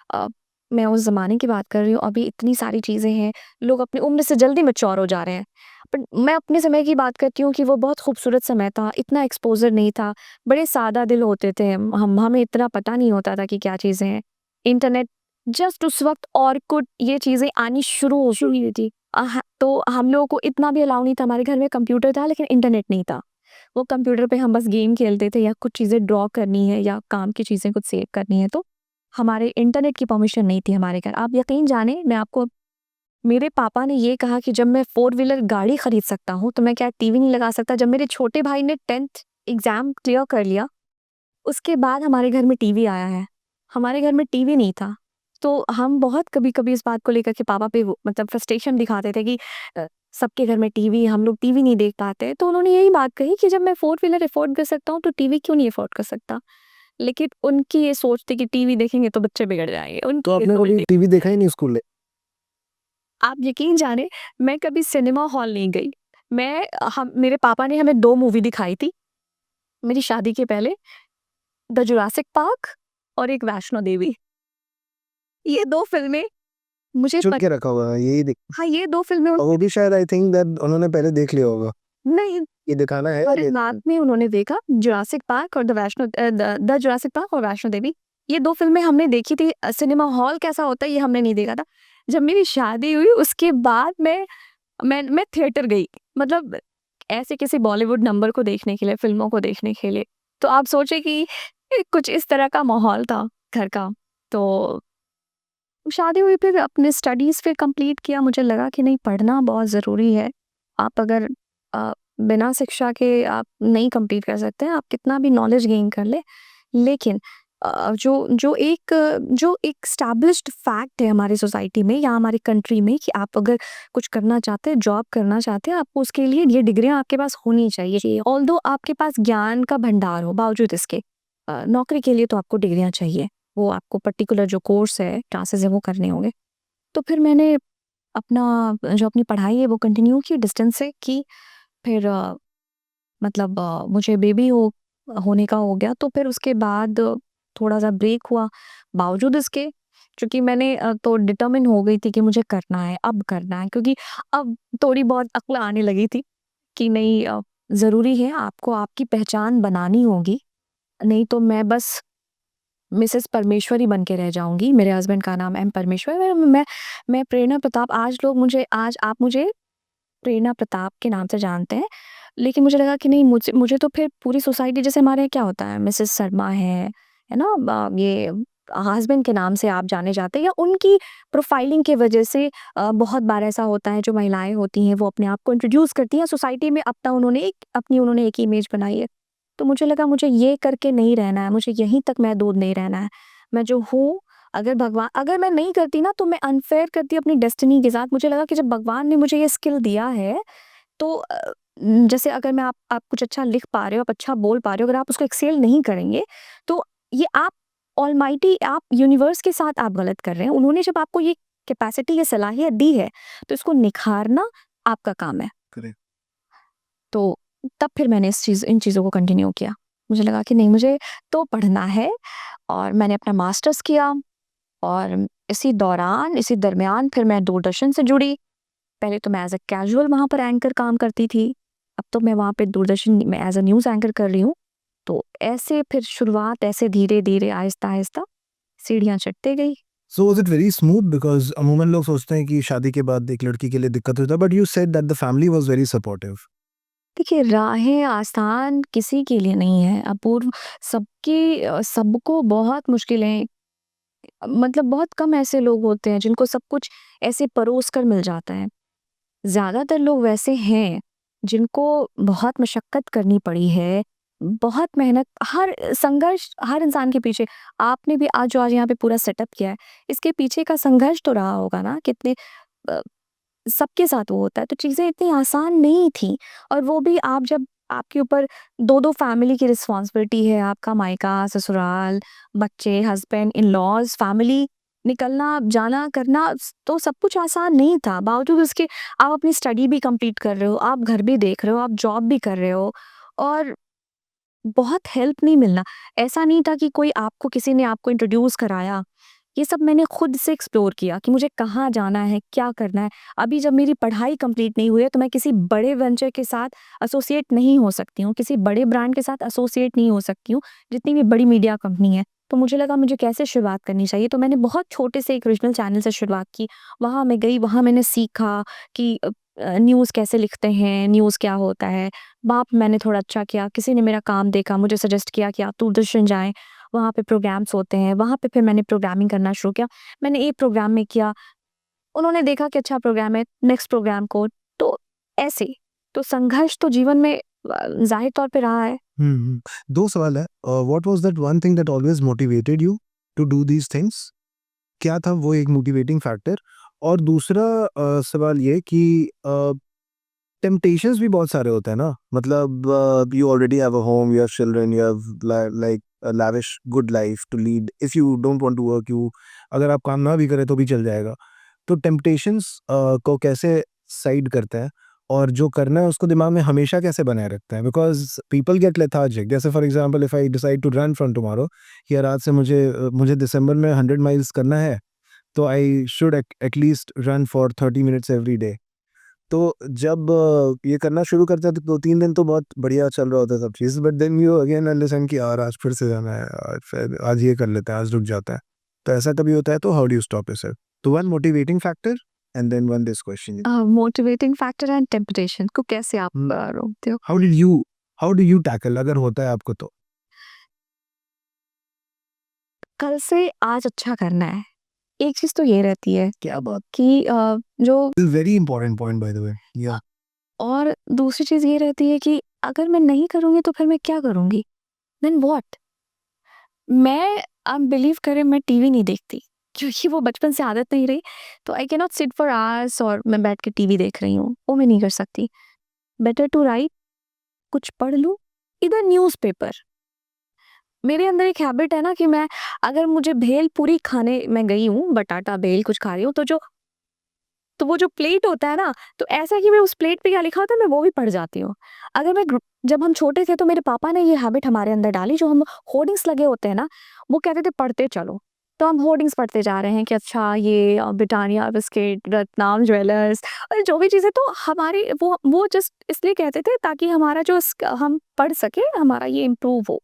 अ, मैं उस ज़माने की बात कर रही हूँ, अभी इतनी सारी चीज़ें हैं, लोग अपनी उम्र से जल्दी मैच्योर हो जा रहे हैं। बट मैं अपने समय की बात करती हूँ कि वो बहुत खूबसूरत समय था, इतना एक्सपोज़र नहीं था, बड़े सादा दिल होते थे हमें इतना पता नहीं होता था कि क्या चीज़ें हैं। इंटरनेट जस्ट उस वक़्त ऑरकुट ये चीज़ें आनी शुरू हुई थी। तो हम लोगों को इतना भी अलाउ नहीं था, हमारे घर में कंप्यूटर था लेकिन इंटरनेट नहीं था। वो कंप्यूटर पे हम बस गेम खेलते थे या कुछ चीज़ें ड्रॉ करनी है या काम की चीज़ें कुछ सेव करनी है, तो हमारे इंटरनेट की परमिशन नहीं थी हमारे घर। आप यकीन जाने मैं आपको, मेरे पापा ने ये कहा कि जब मैं 4 व्हीलर गाड़ी खरीद सकता हूँ, तो मैं क्या टीवी नहीं लगा सकता? जब मेरे छोटे भाई ने 10th एग्ज़ाम क्लियर कर लिया, उसके बाद हमारे घर में टीवी आया है। हमारे घर में टीवी नहीं था। तो हम बहुत कभी-कभी इस बात को लेकर के पापा पे वो मतलब फ्रस्ट्रेशन दिखाते थे कि सबके घर में टीवी, हम लोग टीवी नहीं देख पाते। तो उन्होंने यही बात कही कि जब मैं 4 व्हीलर अफ़ोर्ड कर सकता हूँ, तो टीवी क्यों नहीं अफ़ोर्ड कर सकता? लेकिन उनकी ये सोच थी कि टीवी देखेंगे तो बच्चे बिगड़ जाएँगे। तो उनकी ये आपने सोच कभी थी। टीवी देखा ही नहीं स्कूल में? आप यकीन जाने मैं कभी सिनेमा हॉल नहीं गई। मैं हम मेरे पापा ने हमें 2 मूवी दिखाई थी, मेरी शादी के पहले, द जुरासिक पार्क और एक वैष्णो देवी। ये 2 फ़िल्में मुझे चुन पत के रखा हुआ है यही देख, हाँ, ये 2 फ़िल्में और वो भी शायद आई थिंक दैट उन्होंने पहले देख लिया होगा। नहीं, ये दिखाना है अरे रात में उन्होंने देखा जुरासिक पार्क और द जुरासिक पार्क और वैष्णो देवी। ये 2 फ़िल्में हमने देखी थी। सिनेमा हॉल कैसा होता है ये हमने नहीं देखा था। जब मेरी शादी हुई उसके बाद मैं थिएटर गई। मतलब ऐसे किसी बॉलीवुड नंबर को देखने के लिए, फ़िल्मों को देखने के लिए। तो आप सोचिए कि कुछ इस तरह का माहौल था घर का। तो शादी हुई, फिर अपने स्टडीज़ फिर कंप्लीट किया, मुझे लगा कि नहीं पढ़ना बहुत ज़रूरी है। आप अगर बिना शिक्षा के आप नहीं कम्पीट कर सकते हैं, आप कितना भी नॉलेज गेन कर लें। लेकिन जो एक एस्टैब्लिश्ड फैक्ट है हमारी सोसाइटी में या हमारी कंट्री में कि आप अगर कुछ करना चाहते हैं, जॉब करना चाहते हैं, आपको उसके लिए ये डिग्रियाँ आपके पास होनी चाहिए। ऑल्दो आपके पास ज्ञान का भंडार हो, बावजूद इसके नौकरी के लिए तो आपको डिग्रियाँ चाहिए। वो आपको पर्टिकुलर जो कोर्स है, क्लासेस है वो करने होंगे। तो फिर मैंने अपनी पढ़ाई है वो कंटिन्यू की, डिस्टेंस से की। फिर मतलब मुझे बेबी होने का हो गया, तो फिर उसके बाद थोड़ा-सा ब्रेक हुआ। बावजूद इसके, चूँकि मैंने तो डिटरमिन हो गई थी कि मुझे करना है, अब करना है, क्योंकि अब थोड़ी बहुत अक्ल आने लगी थी कि नहीं, ज़रूरी है, आपको आपकी पहचान बनानी होगी, नहीं तो मैं बस मिसेस परमेश्वरी बन के रह जाऊँगी। मेरे हस्बैंड का नाम एम परमेश्वर है। मैं प्रेरणा प्रताप, आज आप मुझे प्रेरणा प्रताप के नाम से जानते हैं। लेकिन मुझे लगा कि नहीं, मुझे मुझे तो फिर पूरी सोसाइटी, जैसे हमारे यहाँ क्या होता है, मिसेस शर्मा है ना? ये हस्बैंड के नाम से आप जाने जाते हैं, या उनकी प्रोफाइलिंग की वजह से बहुत बार ऐसा होता है, जो महिलाएँ होती हैं वो अपने आप को इंट्रोड्यूस करती हैं सोसाइटी में, उन्होंने एक इमेज बनाई है। तो मुझे लगा मुझे ये करके नहीं रहना है, मुझे यहीं तक महदूद नहीं रहना है। मैं जो हूँ, अगर मैं नहीं करती ना, तो मैं अनफेयर करती अपनी डेस्टिनी के साथ। मुझे लगा कि जब भगवान ने मुझे ये स्किल दिया है, तो जैसे अगर आप कुछ अच्छा लिख पा रहे हो, आप अच्छा बोल पा रहे हो, अगर आप उसको एक्सेल नहीं करेंगे, तो ये आप ऑलमाइटी, आप यूनिवर्स के साथ आप गलत कर रहे हैं। उन्होंने जब आपको ये कैपेसिटी, ये सलाहियत दी है, तो इसको निखारना आपका काम है। करेक्ट। तो तब फिर मैंने इन चीज़ों को कंटिन्यू किया। मुझे लगा कि नहीं, मुझे तो पढ़ना है, और मैंने अपना मास्टर्स किया। और इसी दरमियान फिर मैं दूरदर्शन से जुड़ी। पहले तो मैं एज़ अ कैजुअल वहाँ पर एंकर काम करती थी। अब तो मैं वहाँ पे दूरदर्शन में एज़ अ न्यूज़ एंकर कर रही हूँ। तो ऐसे फिर शुरुआत ऐसे धीरे-धीरे, आहिस्ता-आहिस्ता सीढ़ियाँ चढ़ते गई। So was it very smooth? Because अमूमन लोग सोचते हैं कि शादी के बाद एक लड़की के लिए दिक्कत होता है, but you said that the family was very supportive. देखिए, राहें आसान किसी के लिए नहीं है अपूर्व। सबको बहुत मुश्किलें, मतलब बहुत कम ऐसे लोग होते हैं जिनको सब कुछ ऐसे परोस कर मिल जाता है। ज़्यादातर लोग वैसे हैं जिनको बहुत मशक्कत करनी पड़ी है, बहुत मेहनत, हर संघर्ष हर इंसान के पीछे, आपने भी आज यहाँ पे पूरा सेटअप किया है, इसके पीछे का संघर्ष तो रहा होगा ना, कितने अ, सबके साथ वो होता है, तो चीज़ें इतनी आसान नहीं थी। और वो भी आप जब आपके ऊपर 2-2 फैमिली की रिस्पॉन्सिबिलिटी है, आपका मायका, ससुराल, बच्चे, हस्बैंड, इन-लॉज़, फैमिली, निकलना, जाना, करना, तो सब कुछ आसान नहीं था। बावजूद उसके आप अपनी स्टडी भी कंप्लीट कर रहे हो, आप घर भी देख रहे हो, आप जॉब भी कर रहे हो, और बहुत हेल्प नहीं मिलना। ऐसा नहीं था कि किसी ने आपको इंट्रोड्यूस कराया। ये सब मैंने खुद से एक्सप्लोर किया कि मुझे कहाँ जाना है, क्या करना है। अभी जब मेरी पढ़ाई कंप्लीट नहीं हुई है, तो मैं किसी बड़े वेंचर के साथ एसोसिएट नहीं हो सकती हूँ, किसी बड़े ब्रांड के साथ एसोसिएट नहीं हो सकती हूँ, जितनी भी बड़ी मीडिया कंपनी है। तो मुझे लगा मुझे कैसे शुरुआत करनी चाहिए, तो मैंने बहुत छोटे से एक रीजनल चैनल से शुरुआत की। वहाँ मैं गई, वहाँ मैंने सीखा कि न्यूज़ कैसे लिखते हैं, न्यूज़ क्या होता है। वहाँ पे मैंने थोड़ा अच्छा किया, किसी ने मेरा काम देखा, मुझे सजेस्ट किया कि आप दूरदर्शन जाएँ, वहाँ पे प्रोग्राम्स होते हैं। वहाँ पे फिर मैंने प्रोग्रामिंग करना शुरू किया। मैंने एक प्रोग्राम में किया, उन्होंने देखा कि अच्छा प्रोग्राम है, नेक्स्ट प्रोग्राम को, तो ऐसे। तो संघर्ष तो जीवन में ज़ाहिर तौर पे रहा है। हुँ, हुँ। 2 सवाल है। What was that one thing that always motivated you to do these things? क्या था वो एक मोटिवेटिंग फैक्टर? और दूसरा सवाल ये कि टेम्पटेशंस भी बहुत सारे होते हैं ना, मतलब you already have a home, you have children, you have like a lavish good life to lead. If you don't want to work, you अगर आप काम ना भी करें तो भी चल जाएगा। तो टेम्पटेशंस को कैसे साइड करते हैं, और जो करना है उसको दिमाग में हमेशा कैसे बनाए रखते हैं? Because people get lethargic. जैसे for example, if I decide to run from tomorrow, कि यार आज से मुझे दिसंबर में 100 माइल्स करना है, तो I should at least run for 30 minutes every day. तो जब ये करना शुरू करते हैं तो 2-3 दिन तो बहुत बढ़िया चल रहा होता है सब चीज़, but then you again understand कि यार आज फिर से जाना है, फिर आज ये कर लेते हैं, आज रुक जाता है। तो ऐसा कभी होता है, तो how do you stop yourself? तो one motivating factor and then one this question. Motivating factor and temptation को कैसे आप हुँ, रोकते हो? हाउ डू यू टैकल अगर होता है आपको तो? कल से आज अच्छा करना है। एक चीज़ तो ये रहती है क्या बात! कि जो very important point by the way. या और दूसरी चीज़ ये रहती है कि अगर मैं नहीं करूँगी तो फिर मैं क्या करूँगी? Then what? मैं आप बिलीव करें मैं टीवी नहीं देखती क्योंकि वो बचपन से आदत नहीं रही। तो I can not sit for hours और मैं बैठ के टीवी देख रही हूँ, वो मैं नहीं कर सकती। बेटर टू राइट, कुछ पढ़ लूँ, इधर न्यूज़पेपर। मेरे अंदर एक हैबिट है ना कि मैं अगर मुझे भेल पूरी खाने मैं गई हूँ, बटाटा भेल कुछ खा रही हूँ, तो वो जो प्लेट होता है ना, तो ऐसा कि मैं उस प्लेट पे क्या लिखा होता है मैं वो भी पढ़ जाती हूँ। अगर मैं जब हम छोटे थे तो मेरे पापा ने ये हैबिट हमारे अंदर डाली, जो हम होर्डिंग्स लगे होते हैं ना, वो कहते थे पढ़ते चलो। तो हम होर्डिंग्स पढ़ते जा रहे हैं कि अच्छा ये ब्रिटानिया बिस्किट, रत्नाम ज्वेलर्स और जो भी चीज़ें, तो हमारी वो जस्ट इसलिए कहते थे ताकि हमारा जो हम पढ़ सके, हमारा ये इम्प्रूव हो।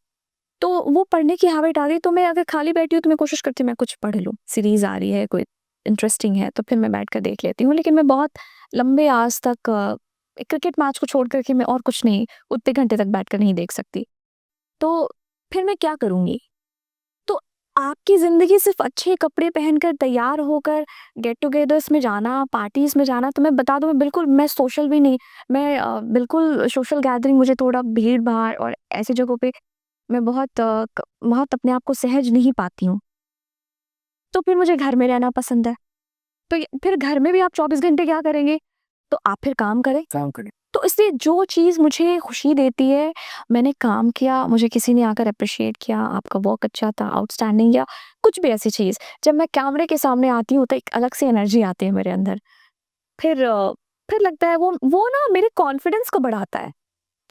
तो वो पढ़ने की हैबिट आ गई, तो मैं अगर खाली बैठी हूँ तो मैं कोशिश करती हूँ मैं कुछ पढ़ लूँ। सीरीज़ आ रही है कोई इंटरेस्टिंग है तो फिर मैं बैठकर देख लेती हूँ। लेकिन मैं बहुत लंबे आज तक क्रिकेट मैच को छोड़ कर के मैं और कुछ नहीं, उतने घंटे तक बैठकर नहीं देख सकती। तो फिर मैं क्या करूँगी? तो आपकी ज़िंदगी सिर्फ़ अच्छे कपड़े पहनकर तैयार होकर गेट टुगेदर्स में जाना, पार्टीज़ में जाना, तो मैं बता दूँ मैं सोशल भी नहीं, मैं बिल्कुल सोशल गैदरिंग, मुझे थोड़ा भीड़-भाड़ और ऐसी जगहों पे मैं बहुत अपने आप को सहज नहीं पाती हूँ। तो फिर मुझे घर में रहना पसंद है। तो फिर घर में भी आप 24 घंटे क्या करेंगे? तो आप फिर काम करें। तो इसलिए जो चीज़ मुझे खुशी देती है, मैंने काम किया, मुझे किसी ने आकर एप्रिशिएट किया, आपका वर्क अच्छा था, आउटस्टैंडिंग, या कुछ भी ऐसी चीज़, जब मैं कैमरे के सामने आती हूँ तो एक अलग से एनर्जी आती है मेरे अंदर। फिर लगता है वो ना मेरे कॉन्फिडेंस को बढ़ाता है।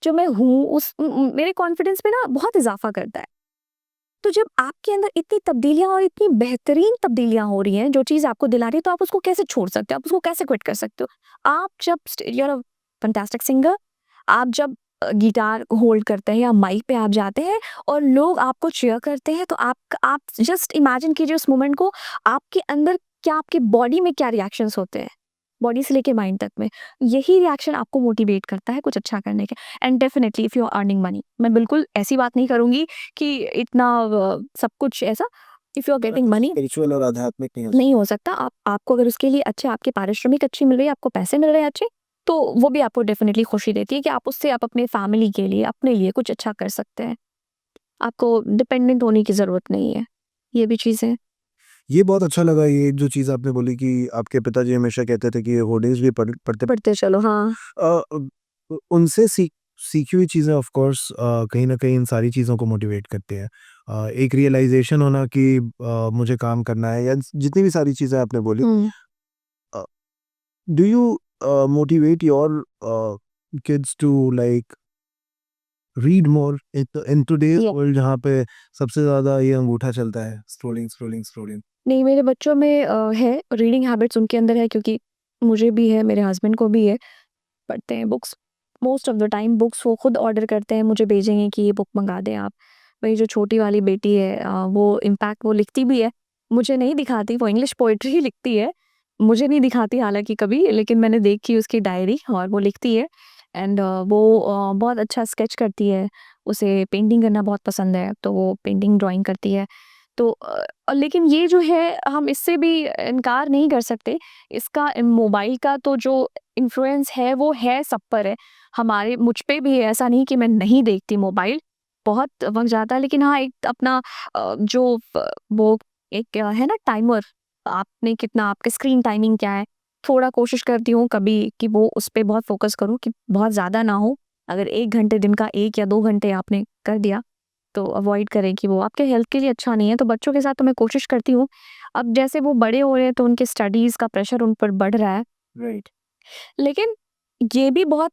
जो मैं हूँ मेरे कॉन्फिडेंस में ना बहुत इज़ाफ़ा करता है। तो जब आपके अंदर इतनी तब्दीलियाँ और इतनी बेहतरीन तब्दीलियाँ हो रही हैं, जो चीज़ आपको दिला रही है, तो आप उसको कैसे छोड़ सकते हो? आप उसको कैसे क्विट कर सकते हो? आप जब you are a fantastic singer, आप जब गिटार होल्ड करते हैं या माइक पे आप जाते हैं और लोग आपको चीयर करते हैं, तो आप जस्ट इमेजिन कीजिए उस मोमेंट को, आपके अंदर क्या, आपकी बॉडी में क्या रिएक्शंस होते हैं? बॉडी से लेके माइंड तक में। यही रिएक्शन आपको मोटिवेट करता है कुछ अच्छा करने के। And definitely if you are earning money, मैं बिल्कुल ऐसी बात नहीं करूँगी कि इतना सब कुछ ऐसा, if you are getting money spiritual और आध्यात्मिक नहीं हो सकता। आपको अगर उसके लिए अच्छे आपकी पारिश्रमिक अच्छी मिल रही है, आपको पैसे मिल रहे हैं अच्छे, तो वो भी आपको डेफिनिटली खुशी देती है कि आप उससे आप अपने फैमिली के लिए, अपने लिए कुछ अच्छा कर सकते हैं। आपको डिपेंडेंट होने की ज़रूरत नहीं है। ये भी चीज़ है। ये बहुत अच्छा लगा, ये जो चीज़ आपने बोली कि आपके पिताजी हमेशा कहते थे कि ये होर्डिंग्स भी पढ़ते पढ़ते चलो, हाँ। उनसे सीखी हुई चीज़ें ऑफ कोर्स कहीं न कहीं इन सारी चीज़ों को मोटिवेट करती हैं। एक रियलाइज़ेशन होना कि मुझे काम करना है, या जितनी भी सारी चीज़ें आपने बोली। हुँ। Uh, do you motivate your kids to like read more in today's ये वर्ल्ड, जहाँ पे सबसे ज़्यादा ये अंगूठा चलता है, स्क्रॉलिंग, स्क्रॉलिंग, स्क्रॉलिंग? नहीं, मेरे बच्चों में है रीडिंग हैबिट्स, उनके अंदर है, क्योंकि मुझे भी है, मेरे हस्बैंड को भी है। पढ़ते हैं books, most of the time books वो खुद ऑर्डर करते हैं, मुझे भेजेंगे कि ये बुक मंगा दें आप। मेरी जो छोटी वाली बेटी है वो इनफैक्ट वो लिखती भी है, मुझे नहीं दिखाती, वो इंग्लिश पोएट्री ही लिखती है। मुझे नहीं दिखाती हालाँकि कभी, लेकिन मैंने देखी उसकी डायरी और वो लिखती है। एंड वो बहुत अच्छा स्केच करती है, उसे पेंटिंग करना बहुत पसंद है, तो वो पेंटिंग ड्राइंग करती है। तो लेकिन ये जो है हम इससे भी इनकार नहीं कर सकते, इसका मोबाइल का तो जो इन्फ्लुएंस है वो है, सब पर है। हमारे मुझ पे भी है, ऐसा नहीं कि मैं नहीं देखती मोबाइल, बहुत वक़्त जाता है, लेकिन हाँ, एक अपना जो वो एक है ना टाइमर, आपने कितना, आपका स्क्रीन टाइमिंग क्या है, थोड़ा कोशिश करती हूँ कभी कि वो उस पे बहुत फ़ोकस करूँ कि बहुत ज़्यादा ना हो। अगर 1 घंटे दिन का 1 या 2 घंटे आपने कर दिया, तो अवॉइड करें कि वो आपके हेल्थ के लिए अच्छा नहीं है। तो बच्चों के साथ तो मैं कोशिश करती हूँ। अब जैसे वो बड़े हो रहे हैं तो उनके स्टडीज़ का प्रेशर उन पर बढ़ रहा है। राइट। लेकिन ये भी बहुत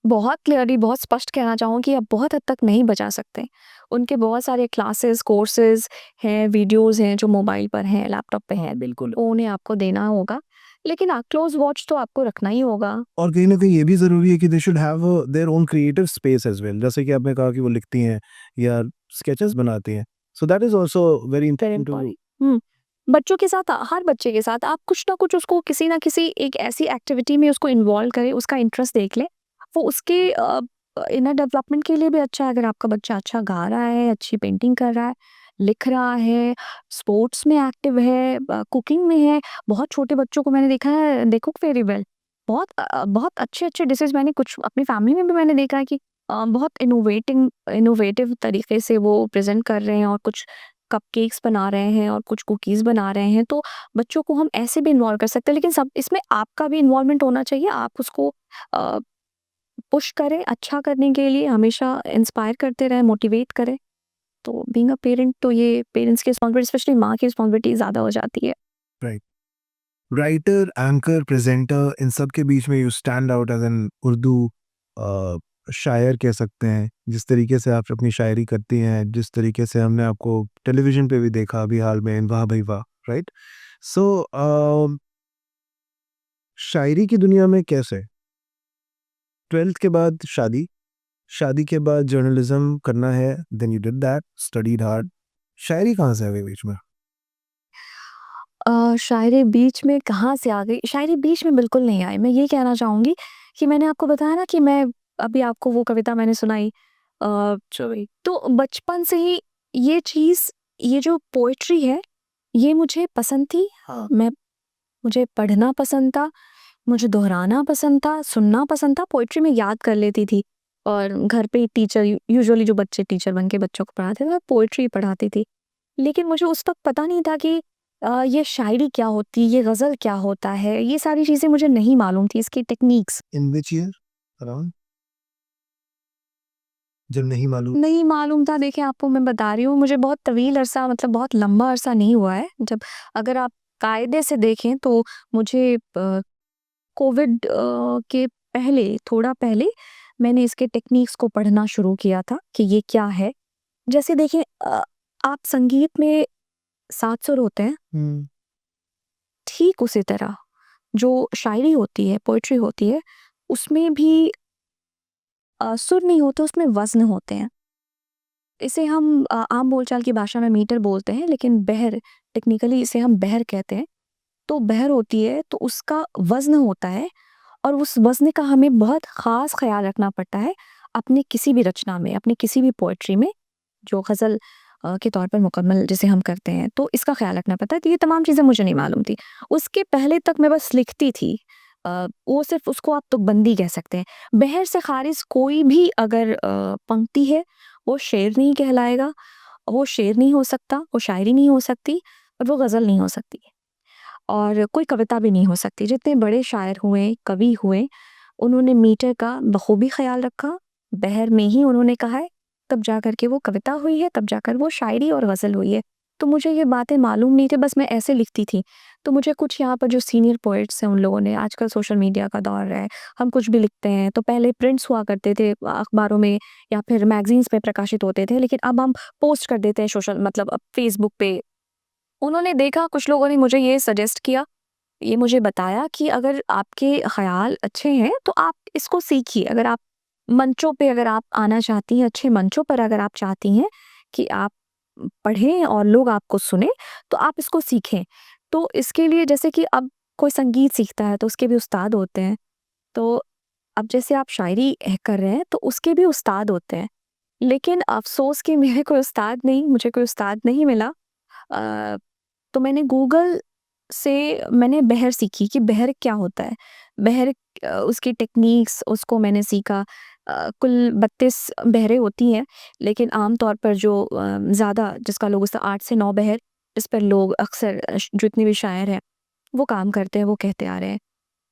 बहुत क्लियरली, बहुत स्पष्ट कहना चाहूँ कि आप बहुत हद तक नहीं बचा सकते। उनके बहुत सारे क्लासेस, कोर्सेज़ हैं, वीडियोज़ हैं जो मोबाइल पर हैं, लैपटॉप पे हैं, बिल्कुल। तो उन्हें आपको देना होगा। लेकिन क्लोज़ वॉच तो आपको रखना ही होगा। और कहीं न कहीं ये भी ज़रूरी है कि they should have their own creative space as well, जैसे कि आपने कहा कि वो लिखती हैं या स्केचेस बनाती हैं। So that is also very very important too. Important. बच्चों के साथ, हर बच्चे के साथ आप कुछ ना कुछ उसको किसी ना किसी एक ऐसी एक्टिविटी में उसको इन्वॉल्व करें, उसका इंटरेस्ट देख लें। वो उसके इनर डेवलपमेंट के लिए भी अच्छा है। अगर आपका बच्चा अच्छा गा रहा है, अच्छी पेंटिंग कर रहा है, लिख रहा है, स्पोर्ट्स में एक्टिव है, कुकिंग में है। बहुत छोटे बच्चों को मैंने देखा है, दे कुक वेरी वेल। बहुत अच्छे-अच्छे डिशेज़ मैंने कुछ अपनी फैमिली में भी मैंने देखा है कि बहुत इनोवेटिव तरीके से वो प्रेज़ेंट कर रहे हैं और कुछ कपकेक्स बना रहे हैं और कुछ कुकीज़ बना रहे हैं। तो बच्चों को हम ऐसे भी इन्वॉल्व कर सकते हैं, लेकिन सब इसमें आपका भी इन्वॉल्वमेंट होना चाहिए। आप उसको अ, पुश करें अच्छा करने के लिए, हमेशा इंस्पायर करते रहें, मोटिवेट करें। तो बीइंग अ पेरेंट तो ये पेरेंट्स की रिस्पॉन्सिबिलिटी, स्पेशली माँ की रिस्पॉन्सिबिलिटी ज़्यादा हो जाती है। राइट। राइटर, एंकर, प्रेजेंटर, इन सब के बीच में you stand out as an Urdu shayar कह सकते हैं। जिस तरीके से आप अपनी शायरी करती हैं, जिस तरीके से हमने आपको टेलीविज़न पे भी देखा अभी हाल में, वाह भई वाह! राइट? सो शायरी की दुनिया में कैसे? 12th के बाद शादी, शादी के बाद जर्नलिज़्म करना है, then you did that, studied hard. शायरी कहाँ से आ गई बीच में? शायरी बीच में कहाँ से आ गई? शायरी बीच में बिल्कुल नहीं आई। मैं ये कहना चाहूँगी कि मैंने आपको बताया ना कि मैं अभी आपको वो कविता मैंने सुनाई तो बचपन से ही ये चीज़, ये जो पोएट्री है, ये मुझे पसंद थी। मुझे पढ़ना पसंद था, मुझे दोहराना पसंद था, सुनना पसंद था, पोएट्री मैं याद कर लेती थी और घर पे टीचर यूजुअली जो बच्चे टीचर बन के बच्चों को पढ़ाते थे, मैं पोएट्री पढ़ाती थी। लेकिन मुझे उस वक़्त पता नहीं था कि ये शायरी क्या होती है, ये ग़ज़ल क्या होता है, ये सारी चीज़ें मुझे नहीं मालूम थी, इसकी techniques in which year around? जब नहीं मालूम। नहीं मालूम था। देखिए, आपको मैं बता रही हूँ, मुझे बहुत तवील अरसा, मतलब बहुत लंबा अरसा नहीं हुआ है। जब अगर आप कायदे से देखें तो मुझे कोविड के पहले, थोड़ा पहले मैंने इसके टेक्नीक्स को पढ़ना शुरू किया था कि ये क्या है। जैसे देखिए, आप संगीत में 7 सुर होते हैं, हुँ। ठीक उसी तरह जो शायरी होती है, पोएट्री होती है, उसमें भी सुर नहीं होते, उसमें वज़्न होते हैं। इसे हम आम बोलचाल की भाषा में मीटर बोलते हैं, लेकिन बहर, टेक्निकली इसे हम बहर कहते हैं। तो बहर होती है तो उसका वज़्न होता है और उस वज़्न का हमें बहुत ख़ास ख़्याल रखना पड़ता है अपनी किसी भी रचना में, अपनी किसी भी पोएट्री में, जो ग़ज़ल के तौर पर मुकम्मल जिसे हम करते हैं, तो इसका ख़्याल रखना पड़ता है। तो ये तमाम चीज़ें मुझे नहीं मालूम थी। उसके पहले तक मैं बस लिखती थी। वो सिर्फ़, उसको आप तुकबंदी कह सकते हैं। बहर से ख़ारिज कोई भी अगर पंक्ति है, वो शेर नहीं कहलाएगा, वो शेर नहीं हो सकता, वो शायरी नहीं हो सकती और वो ग़ज़ल नहीं हो सकती और कोई कविता भी नहीं हो सकती। जितने बड़े शायर हुए, कवि हुए, उन्होंने मीटर का बखूबी ख़्याल रखा, बहर में ही उन्होंने कहा है, तब जाकर के वो कविता हुई है, तब जाकर वो शायरी और ग़ज़ल हुई है। तो मुझे ये बातें मालूम नहीं थी, बस मैं ऐसे लिखती थी। तो मुझे कुछ यहाँ पर जो सीनियर पोएट्स हैं, उन लोगों ने, आजकल सोशल मीडिया का दौर है, हम कुछ भी लिखते हैं, तो पहले प्रिंट्स हुआ करते थे अखबारों में या फिर मैगज़ीन्स में प्रकाशित होते थे, लेकिन अब हम पोस्ट कर देते हैं सोशल, मतलब अब फ़ेसबुक पे। उन्होंने देखा, कुछ लोगों ने मुझे ये सजेस्ट किया, ये मुझे बताया कि अगर आपके ख़्याल अच्छे हैं तो आप इसको सीखिए। अगर आप मंचों पे, अगर आप आना चाहती हैं, अच्छे मंचों पर अगर आप चाहती हैं कि आप पढ़ें और लोग आपको सुनें, तो आप इसको सीखें। तो इसके लिए, जैसे कि अब कोई संगीत सीखता है तो उसके भी उस्ताद होते हैं। तो अब जैसे आप शायरी कर रहे हैं तो उसके भी उस्ताद होते हैं। लेकिन अफ़सोस कि मेरे कोई उस्ताद नहीं, मुझे कोई उस्ताद नहीं मिला। अ, तो मैंने गूगल से मैंने बहर सीखी कि बहर क्या होता है। बहर, उसकी टेक्नीक्स, उसको मैंने सीखा। कुल 32 बहरें होती हैं, लेकिन आम तौर पर जो ज़्यादा, जिसका लोग, उसका 8 से 9 बहर, जिस पर लोग अक्सर जितने भी शायर हैं, वो काम करते हैं, वो कहते आ रहे हैं।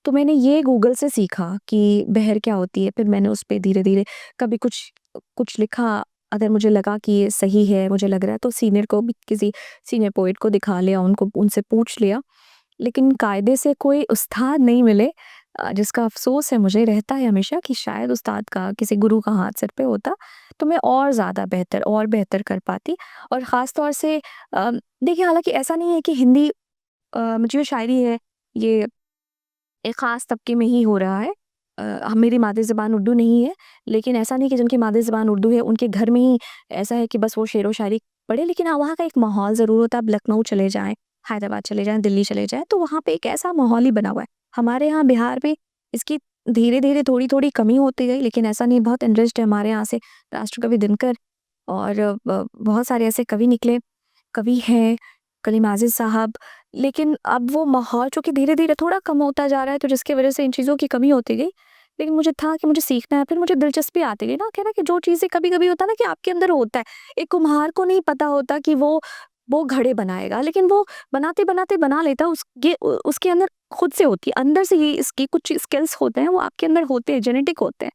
तो मैंने ये गूगल से सीखा कि बहर क्या होती है। फिर मैंने उस पे धीरे-धीरे कभी कुछ कुछ लिखा, अगर मुझे लगा कि ये सही है, मुझे लग रहा है, तो सीनियर को भी, किसी सीनियर पोएट को दिखा लिया, उनको, उनसे पूछ लिया। लेकिन कायदे से कोई उस्ताद नहीं मिले, जिसका अफ़सोस है मुझे, रहता है हमेशा कि शायद उस्ताद का, किसी गुरु का हाथ सिर पे होता, तो मैं और ज़्यादा बेहतर और बेहतर कर पाती। और ख़ास तौर से देखिए, हालाँकि ऐसा नहीं है कि हिंदी जो शायरी है, ये एक ख़ास तबके में ही हो रहा है। मेरी मादरी ज़बान उर्दू नहीं है, लेकिन ऐसा नहीं कि जिनकी मादरी ज़बान उर्दू है, उनके घर में ही ऐसा है कि बस वो शेरो शायरी पढ़े, लेकिन हाँ, वहाँ का एक माहौल ज़रूर होता है। आप लखनऊ चले जाएँ, हैदराबाद चले जाएँ, दिल्ली चले जाएँ, तो वहाँ पे एक ऐसा माहौल ही बना हुआ है। हमारे यहाँ बिहार में इसकी धीरे-धीरे, थोड़ी-थोड़ी कमी होती गई, लेकिन ऐसा नहीं, बहुत इंटरेस्ट है हमारे यहाँ से। राष्ट्रकवि दिनकर और बहुत सारे ऐसे कवि निकले, कवि हैं, कलीम आज़िज़ साहब, लेकिन अब वो माहौल चूँकि धीरे-धीरे थोड़ा कम होता जा रहा है, तो जिसकी वज़ह से इन चीज़ों की कमी होती गई। लेकिन मुझे था कि मुझे सीखना है, फिर मुझे दिलचस्पी आती गई ना, कहना कि जो चीज़ें कभी-कभी होता है ना कि आपके अंदर होता है। एक कुम्हार को नहीं पता होता कि वो घड़े बनाएगा, लेकिन वो बनाते-बनाते बना लेता है, उसके अंदर खुद से होती है, अंदर से ये इसकी कुछ स्किल्स होते हैं, वो आपके अंदर होते हैं, जेनेटिक होते हैं।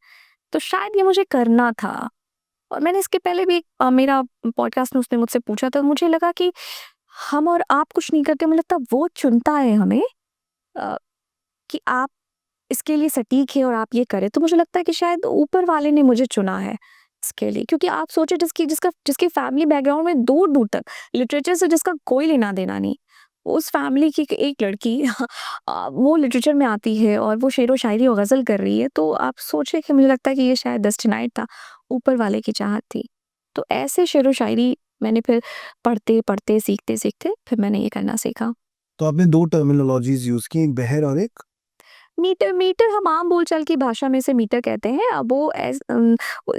तो शायद ये मुझे करना था। और मैंने इसके पहले भी मेरा पॉडकास्ट में उसने मुझसे पूछा, तो मुझे लगा कि हम और आप कुछ नहीं करते, मुझे लगता है वो चुनता है हमें अ, कि आप इसके लिए सटीक है और आप ये करें। तो मुझे लगता है कि शायद ऊपर वाले ने मुझे चुना है इसके लिए, क्योंकि आप सोचे जिसकी फैमिली बैकग्राउंड में दूर-दूर तक लिटरेचर से जिसका कोई लेना-देना नहीं। उस फैमिली की एक लड़की वो लिटरेचर में आती है और वो शेरो शायरी और ग़ज़ल कर रही है, तो आप सोचिए कि मुझे लगता है कि ये शायद डेस्टिनाइड था, ऊपर वाले की चाहत थी। तो ऐसे शेरो शायरी मैंने फिर पढ़ते-पढ़ते, सीखते-सीखते फिर मैंने ये करना सीखा। तो आपने 2 टर्मिनोलॉजीज़ यूज़ की, एक बहर और एक मीटर मीटर हम आम बोलचाल की भाषा में इसे मीटर कहते हैं। अब वो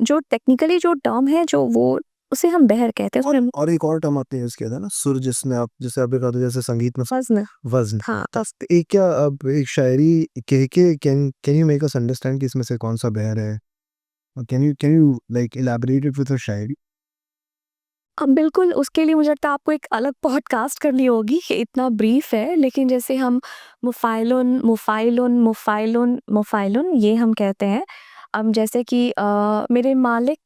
जो टेक्निकली जो टर्म है जो वो उसे हम बहर कहते हैं। और एक और टर्म आपने यूज़ किया था ना, सुर, जिसमें आप जैसे आपने कहा था जैसे संगीत में वज़्न। वज़्न। हाँ, तो एक क्या अब एक शायरी कह के can you make us understand कि इसमें से कौन-सा बहर है? Can you like elaborate it with a shayari? अब बिल्कुल उसके लिए मुझे लगता है आपको एक अलग पॉडकास्ट करनी होगी, ये इतना ब्रीफ है। लेकिन जैसे हम मुफ़ाइलुन, मुफ़ाइलुन, मुफ़ाइलुन, मुफ़ाइलुन ये हम कहते हैं। अब जैसे कि मेरे मालिक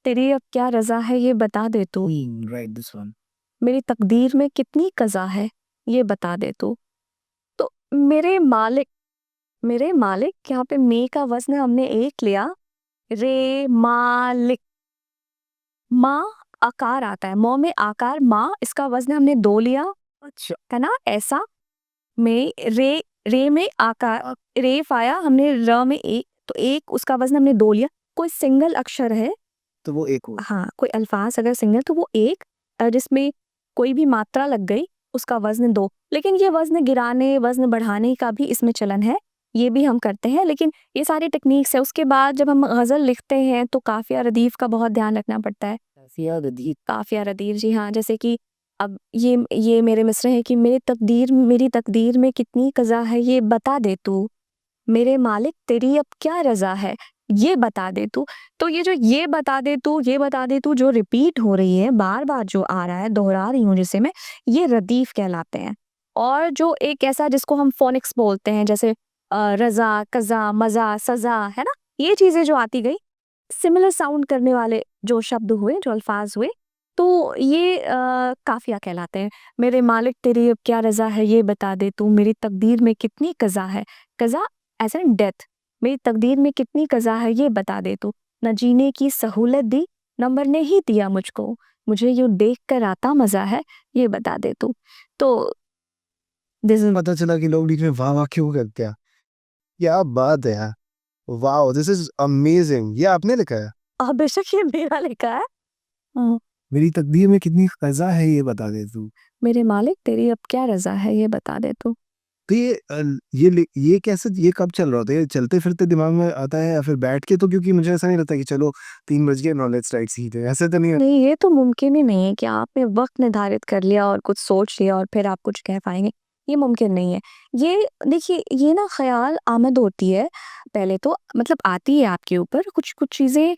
तेरी अब क्या रज़ा है ये बता दे तू। Right, this one. मेरी तकदीर में कितनी क़ज़ा है ये बता दे तू। तो मेरे मालिक यहाँ पे मे का वज़न हमने एक लिया, रे मालिक। माँ आकार आता है, मौ में आकार माँ, इसका वज़न हमने 2 लिया, अच्छा। है ना? ऐसा में रे में आकार रेफ आया, हमने र में एक, तो एक उसका वज़न हमने 2 लिया। कोई सिंगल अक्षर है, तो वो एक हो हाँ, कोई अल्फ़ाज़ अगर सिंगल तो वो 1, जिसमें कोई भी मात्रा लग गई उसका वज़न 2। लेकिन ये वज़न गिराने, वज़न बढ़ाने का भी इसमें चलन है, ये भी हम करते हैं। लेकिन ये सारी टेक्नीक्स है। उसके बाद जब हम ग़ज़ल लिखते हैं तो काफ़िया रदीफ़ का बहुत ध्यान रखना पड़ता है। काफ़िया रदीफ़, जी हाँ, जैसे कि अब ये मेरे मिसरे हैं कि मेरी तकदीर में कितनी क़ज़ा है ये बता दे तू। मेरे मालिक तेरी अब क्या रज़ा है ये बता दे तू। तो ये जो ये बता दे तू जो रिपीट हो रही है, बार-बार जो आ रहा है, दोहरा रही हूँ जिसे मैं, ये रदीफ़ कहलाते हैं। और जो एक ऐसा जिसको हम फ़ोनिक्स बोलते हैं, जैसे रज़ा, कज़ा, मज़ा, सज़ा, है ना? ये चीज़ें जो आती गई, सिमिलर साउंड करने वाले जो शब्द हुए, जो अल्फ़ाज़ हुए, तो ये काफ़िया कहलाते हैं। मेरे मालिक तेरी अब क्या रज़ा है ये बता दे तू, मेरी तकदीर में कितनी क़ज़ा है। क़ज़ा एज़ इन डेथ, मेरी तकदीर में कितनी क़ज़ा है ये बता दे तू। न जीने की सहूलत दी, न मरने ही दिया मुझको, मुझे यूँ देख कर आता मज़ा है, ये बता दे तू। तो दिस इज़ पता चला कि लोग बीच में वाह-वाह क्यों करते हैं। क्या बात है यार! वॉव! This is amazing. ये आपने लिखा है? बेशक ये मेरा लिखा है। हाँ, मेरी तकदीर में कितनी क़ज़ा है ये बता दे तू। मेरे मालिक तेरी अब क्या रज़ा है ये बता दे तू। तो ये कैसे, ये कब चल रहा होता है? ये चलते-फिरते दिमाग में आता है या फिर बैठ के? तो क्योंकि मुझे ऐसा नहीं लगता कि चलो 3 बज गए, नॉलेज राइट सीखते हैं, ऐसे तो नहीं है? नहीं, ये तो मुमकिन ही नहीं है कि आपने वक़्त निर्धारित कर लिया और कुछ सोच लिया और फिर आप कुछ कह पाएँगे, ये मुमकिन नहीं है। ये देखिए, ये ना ख़याल आमद होती है, पहले तो मतलब आती है आपके ऊपर कुछ चीज़ें।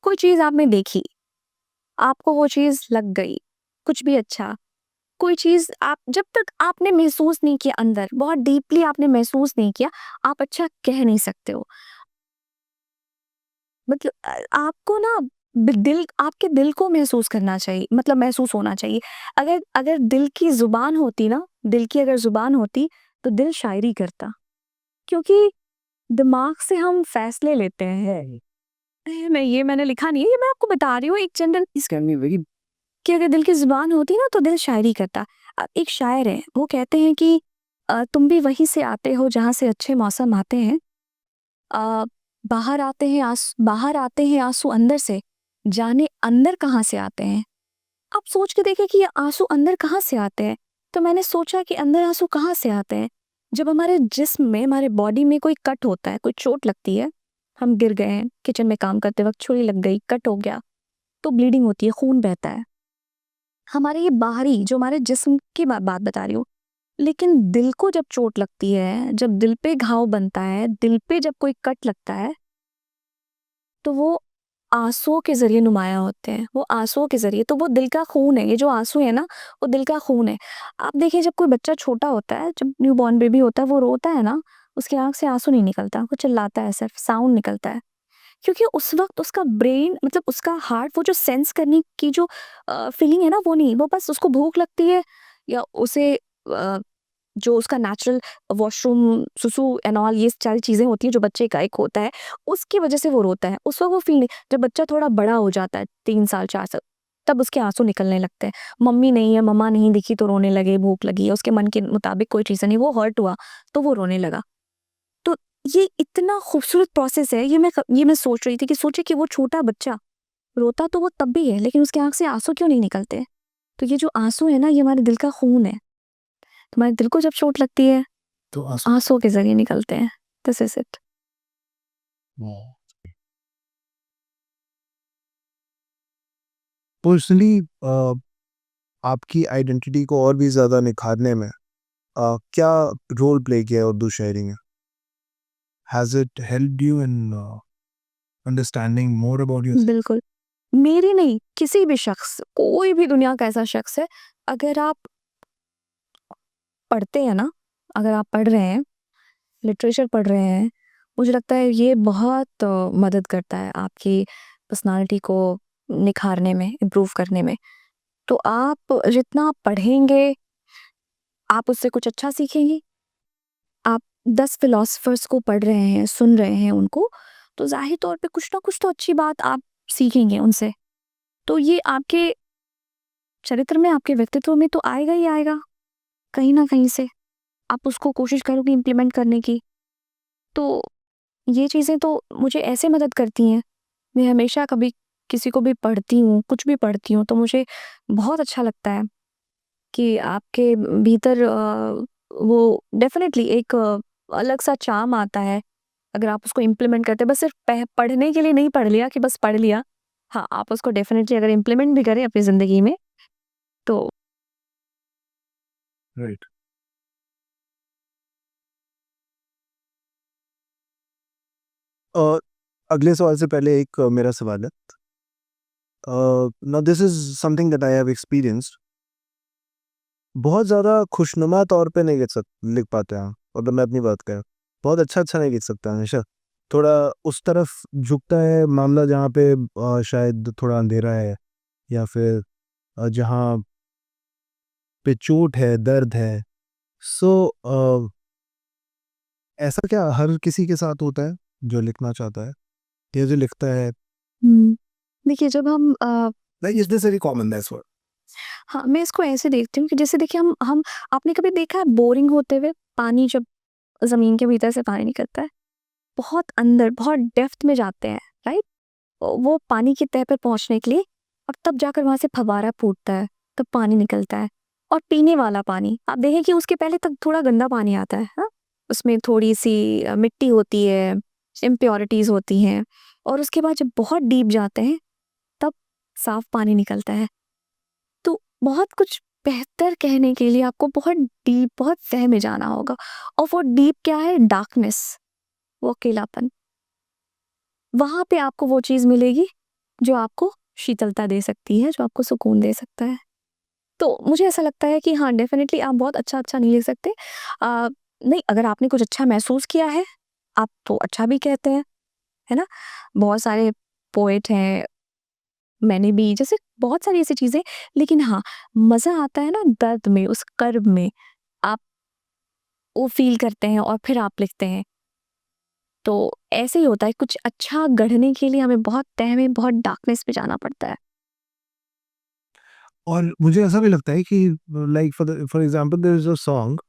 कोई चीज़ आपने देखी, आपको वो चीज़ लग गई, कुछ भी अच्छा, कोई चीज़ आप जब तक आपने महसूस नहीं किया अंदर, बहुत डीपली आपने महसूस नहीं किया, आप अच्छा कह नहीं सकते हो। मतलब आपको ना आपके दिल को महसूस करना चाहिए, मतलब महसूस होना चाहिए। अगर अगर दिल की ज़ुबान होती ना, दिल की अगर ज़ुबान होती तो दिल शायरी करता। क्योंकि दिमाग से हम फ़ैसले लेते हैं। मैंने लिखा नहीं है, ये मैं आपको बता रही हूँ एक जनरल कि अगर दिल की ज़ुबान होती ना तो दिल शायरी करता। एक शायर है, वो कहते हैं कि तुम भी वहीं से आते हो जहाँ से अच्छे मौसम आते हैं। अ, बाहर आते हैं आँसू अंदर से, जाने अंदर कहाँ से आते हैं। आप सोच के देखिए कि ये आँसू अंदर कहाँ से आते हैं। तो मैंने सोचा कि अंदर आँसू कहाँ से आते हैं? जब हमारे जिस्म में, हमारे बॉडी में कोई कट होता है, कोई चोट लगती है, हम गिर गए हैं, किचन में काम करते वक़्त छुरी लग गई, कट हो गया, तो ब्लीडिंग होती है, खून बहता है। हमारे ये बाहरी जो हमारे जिस्म की बात बता रही हूँ, लेकिन दिल को जब चोट लगती है, जब दिल पे घाव बनता है, दिल पे जब कोई कट लगता है, तो वो आँसुओं के ज़रिए नुमायाँ होते हैं, वो आँसुओं के ज़रिए। तो वो दिल का खून है, ये जो आँसू है ना, वो दिल का खून है। आप देखिए जब कोई बच्चा छोटा होता है, जब न्यूबॉर्न बेबी होता है, वो रोता है ना, उसकी आँख से आँसू नहीं निकलता, वो चिल्लाता है सिर्फ़, साउंड निकलता है। क्योंकि उस वक़्त उसका ब्रेन मतलब उसका हार्ट वो जो सेंस करने की जो फीलिंग है ना, वो नहीं, वो बस उसको भूख लगती है या उसे जो उसका नेचुरल वॉशरूम, सुसु एंड ऑल ये सारी चीज़ें होती हैं जो बच्चे का एक होता है, उसकी वज़ह से वो रोता है। उस वक़्त वो फ़ील नहीं। जब बच्चा थोड़ा बड़ा हो जाता है 3 साल, 4 साल, तब उसके आँसू निकलने लगते हैं। मम्मी नहीं है, मम्मा नहीं दिखी तो रोने लगे, भूख लगी है, उसके मन के मुताबिक कोई चीज़ नहीं, वो हर्ट हुआ तो वो रोने लगा। तो ये इतना खूबसूरत प्रोसेस है, ये मैं सोच रही थी कि सोचिए कि वो छोटा बच्चा रोता तो वो तब भी है, लेकिन उसकी आँख से आँसू क्यों नहीं निकलते? तो ये जो आँसू है ना, ये हमारे दिल का खून है। तुम्हारे दिल को जब चोट लगती है, तो आंसू आँसुओं के ज़रिए निकलते हैं। This is it. पर्सनली आपकी आइडेंटिटी को और भी ज़्यादा निखारने में क्या रोल प्ले किया है उर्दू शायरी ने? Has it helped you in understanding more about yourself? बिल्कुल। मेरी नहीं, किसी भी शख्स, कोई भी दुनिया का ऐसा शख्स है, अगर आप पढ़ते हैं ना, अगर आप पढ़ रहे हैं, लिटरेचर पढ़ रहे हैं, मुझे लगता है ये बहुत मदद करता है आपकी पर्सनैलिटी को निखारने में, इम्प्रूव करने में। तो आप जितना पढ़ेंगे, आप उससे कुछ अच्छा सीखेंगी। आप 10 फिलॉसफर्स को पढ़ रहे हैं, सुन रहे हैं उनको, तो ज़ाहिर तौर पे कुछ ना कुछ तो अच्छी बात आप सीखेंगे उनसे। तो ये आपके चरित्र में, आपके व्यक्तित्व में तो आएगा ही आएगा, कहीं न कहीं से। आप उसको कोशिश करोगे इम्प्लीमेंट करने की। तो ये चीज़ें तो मुझे ऐसे मदद करती हैं। मैं हमेशा कभी किसी को भी पढ़ती हूँ, कुछ भी पढ़ती हूँ, तो मुझे बहुत अच्छा लगता है कि आपके भीतर वो डेफ़िनेटली एक अलग-सा चार्म आता है, अगर आप उसको इम्प्लीमेंट करते हैं। बस सिर्फ़ पढ़ने के लिए नहीं पढ़ लिया कि बस पढ़ लिया। हाँ, आप उसको डेफ़िनेटली अगर इम्प्लीमेंट भी करें अपनी ज़िंदगी में, तो राइट। अगले सवाल से पहले एक मेरा सवाल है। Now this is something that I have experienced. बहुत ज़्यादा खुशनुमा तौर पे नहीं लिख पाते हैं, मतलब मैं अपनी बात करूँ, बहुत अच्छा नहीं लिख सकता हमेशा। थोड़ा उस तरफ झुकता है मामला जहाँ पे शायद थोड़ा अंधेरा है या फिर जहाँ पे चोट है, दर्द है। सो ऐसा क्या हर किसी के साथ होता है जो लिखना चाहता है या जो लिखता है? हुँ। देखिए जब हम like is this very common that's what. हाँ, मैं इसको ऐसे देखती हूँ कि जैसे देखिए हम आपने कभी देखा है बोरिंग होते हुए पानी जब ज़मीन के भीतर से पानी निकलता है, बहुत अंदर, बहुत डेप्थ में जाते हैं, राइट? वो पानी की तह पे पहुँचने के लिए और तब जाकर वहाँ से फव्वारा फूटता है, तब पानी निकलता है। और पीने वाला पानी, आप देखें कि उसके पहले तक थोड़ा गंदा पानी आता है, हाँ? उसमें थोड़ी-सी मिट्टी होती है, इम्प्योरिटीज़ होती हैं और उसके बाद जब बहुत डीप जाते हैं, तब साफ पानी निकलता है। तो बहुत कुछ बेहतर कहने के लिए आपको बहुत डीप, बहुत तह में जाना होगा और वो डीप क्या है? डार्कनेस, वो अकेलापन। वहाँ पे आपको वो चीज़ मिलेगी जो आपको शीतलता दे सकती है, जो आपको सुकून दे सकता है। तो मुझे ऐसा लगता है कि हाँ, डेफ़िनिटली आप बहुत अच्छा-अच्छा नहीं लिख सकते। नहीं, अगर आपने कुछ अच्छा महसूस किया है, आप तो अच्छा भी कहते हैं, है ना? बहुत सारे पोएट हैं, मैंने भी जैसे बहुत सारी ऐसी चीज़ें, लेकिन हाँ, मज़ा आता है ना दर्द में, उस कर्ब में, आप वो फ़ील करते हैं और फिर आप लिखते हैं। तो ऐसे ही होता है, कुछ अच्छा गढ़ने के लिए हमें बहुत तह में, बहुत डार्कनेस में जाना पड़ता है। और मुझे ऐसा भी लगता है कि like for example there is a song,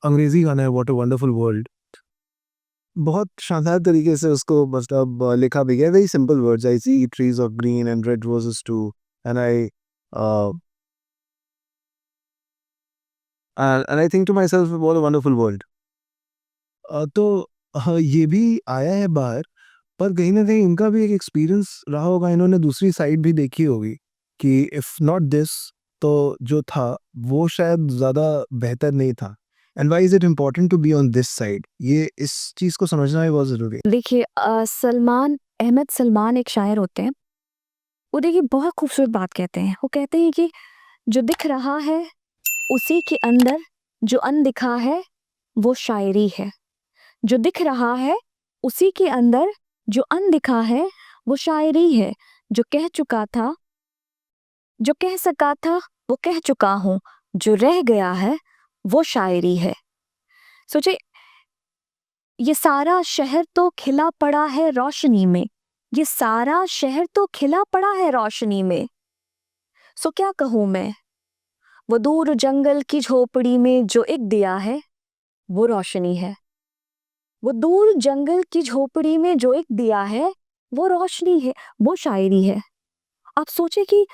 अंग्रेज़ी गाना है व्हाट अ वंडरफुल वर्ल्ड। बहुत शानदार तरीके से उसको मतलब लिखा भी गया है, very simple words, I see trees of green and red roses too and I think to myself what a wonderful world. तो हाँ, ये भी आया है बाहर, पर कहीं न कहीं इनका भी एक एक्सपीरियंस रहा होगा, इन्होंने दूसरी साइड भी देखी होगी कि इफ नॉट दिस तो जो था वो शायद ज़्यादा बेहतर नहीं था। And why is it important to be on this side? ये इस चीज़ को समझना भी बहुत ज़रूरी है। देखिए सलमान अहमद सलमान एक शायर होते हैं। वो देखिए बहुत खूबसूरत बात कहते हैं। वो कहते हैं कि जो दिख रहा है उसी के अंदर जो अनदिखा है वो शायरी है। जो दिख रहा है उसी के अंदर जो अनदिखा है वो शायरी है। जो कह चुका था जो कह सका था वो कह चुका हूँ। जो रह गया है वो शायरी है। सोचिए, ये सारा शहर तो खिला पड़ा है रोशनी में। ये सारा शहर तो खिला पड़ा है रोशनी में। सो क्या कहूँ मैं, वो दूर जंगल की झोपड़ी में जो एक दिया है वो रोशनी है। वो दूर जंगल की झोपड़ी में जो एक दिया है वो रोशनी है, वो शायरी है। आप सोचे कि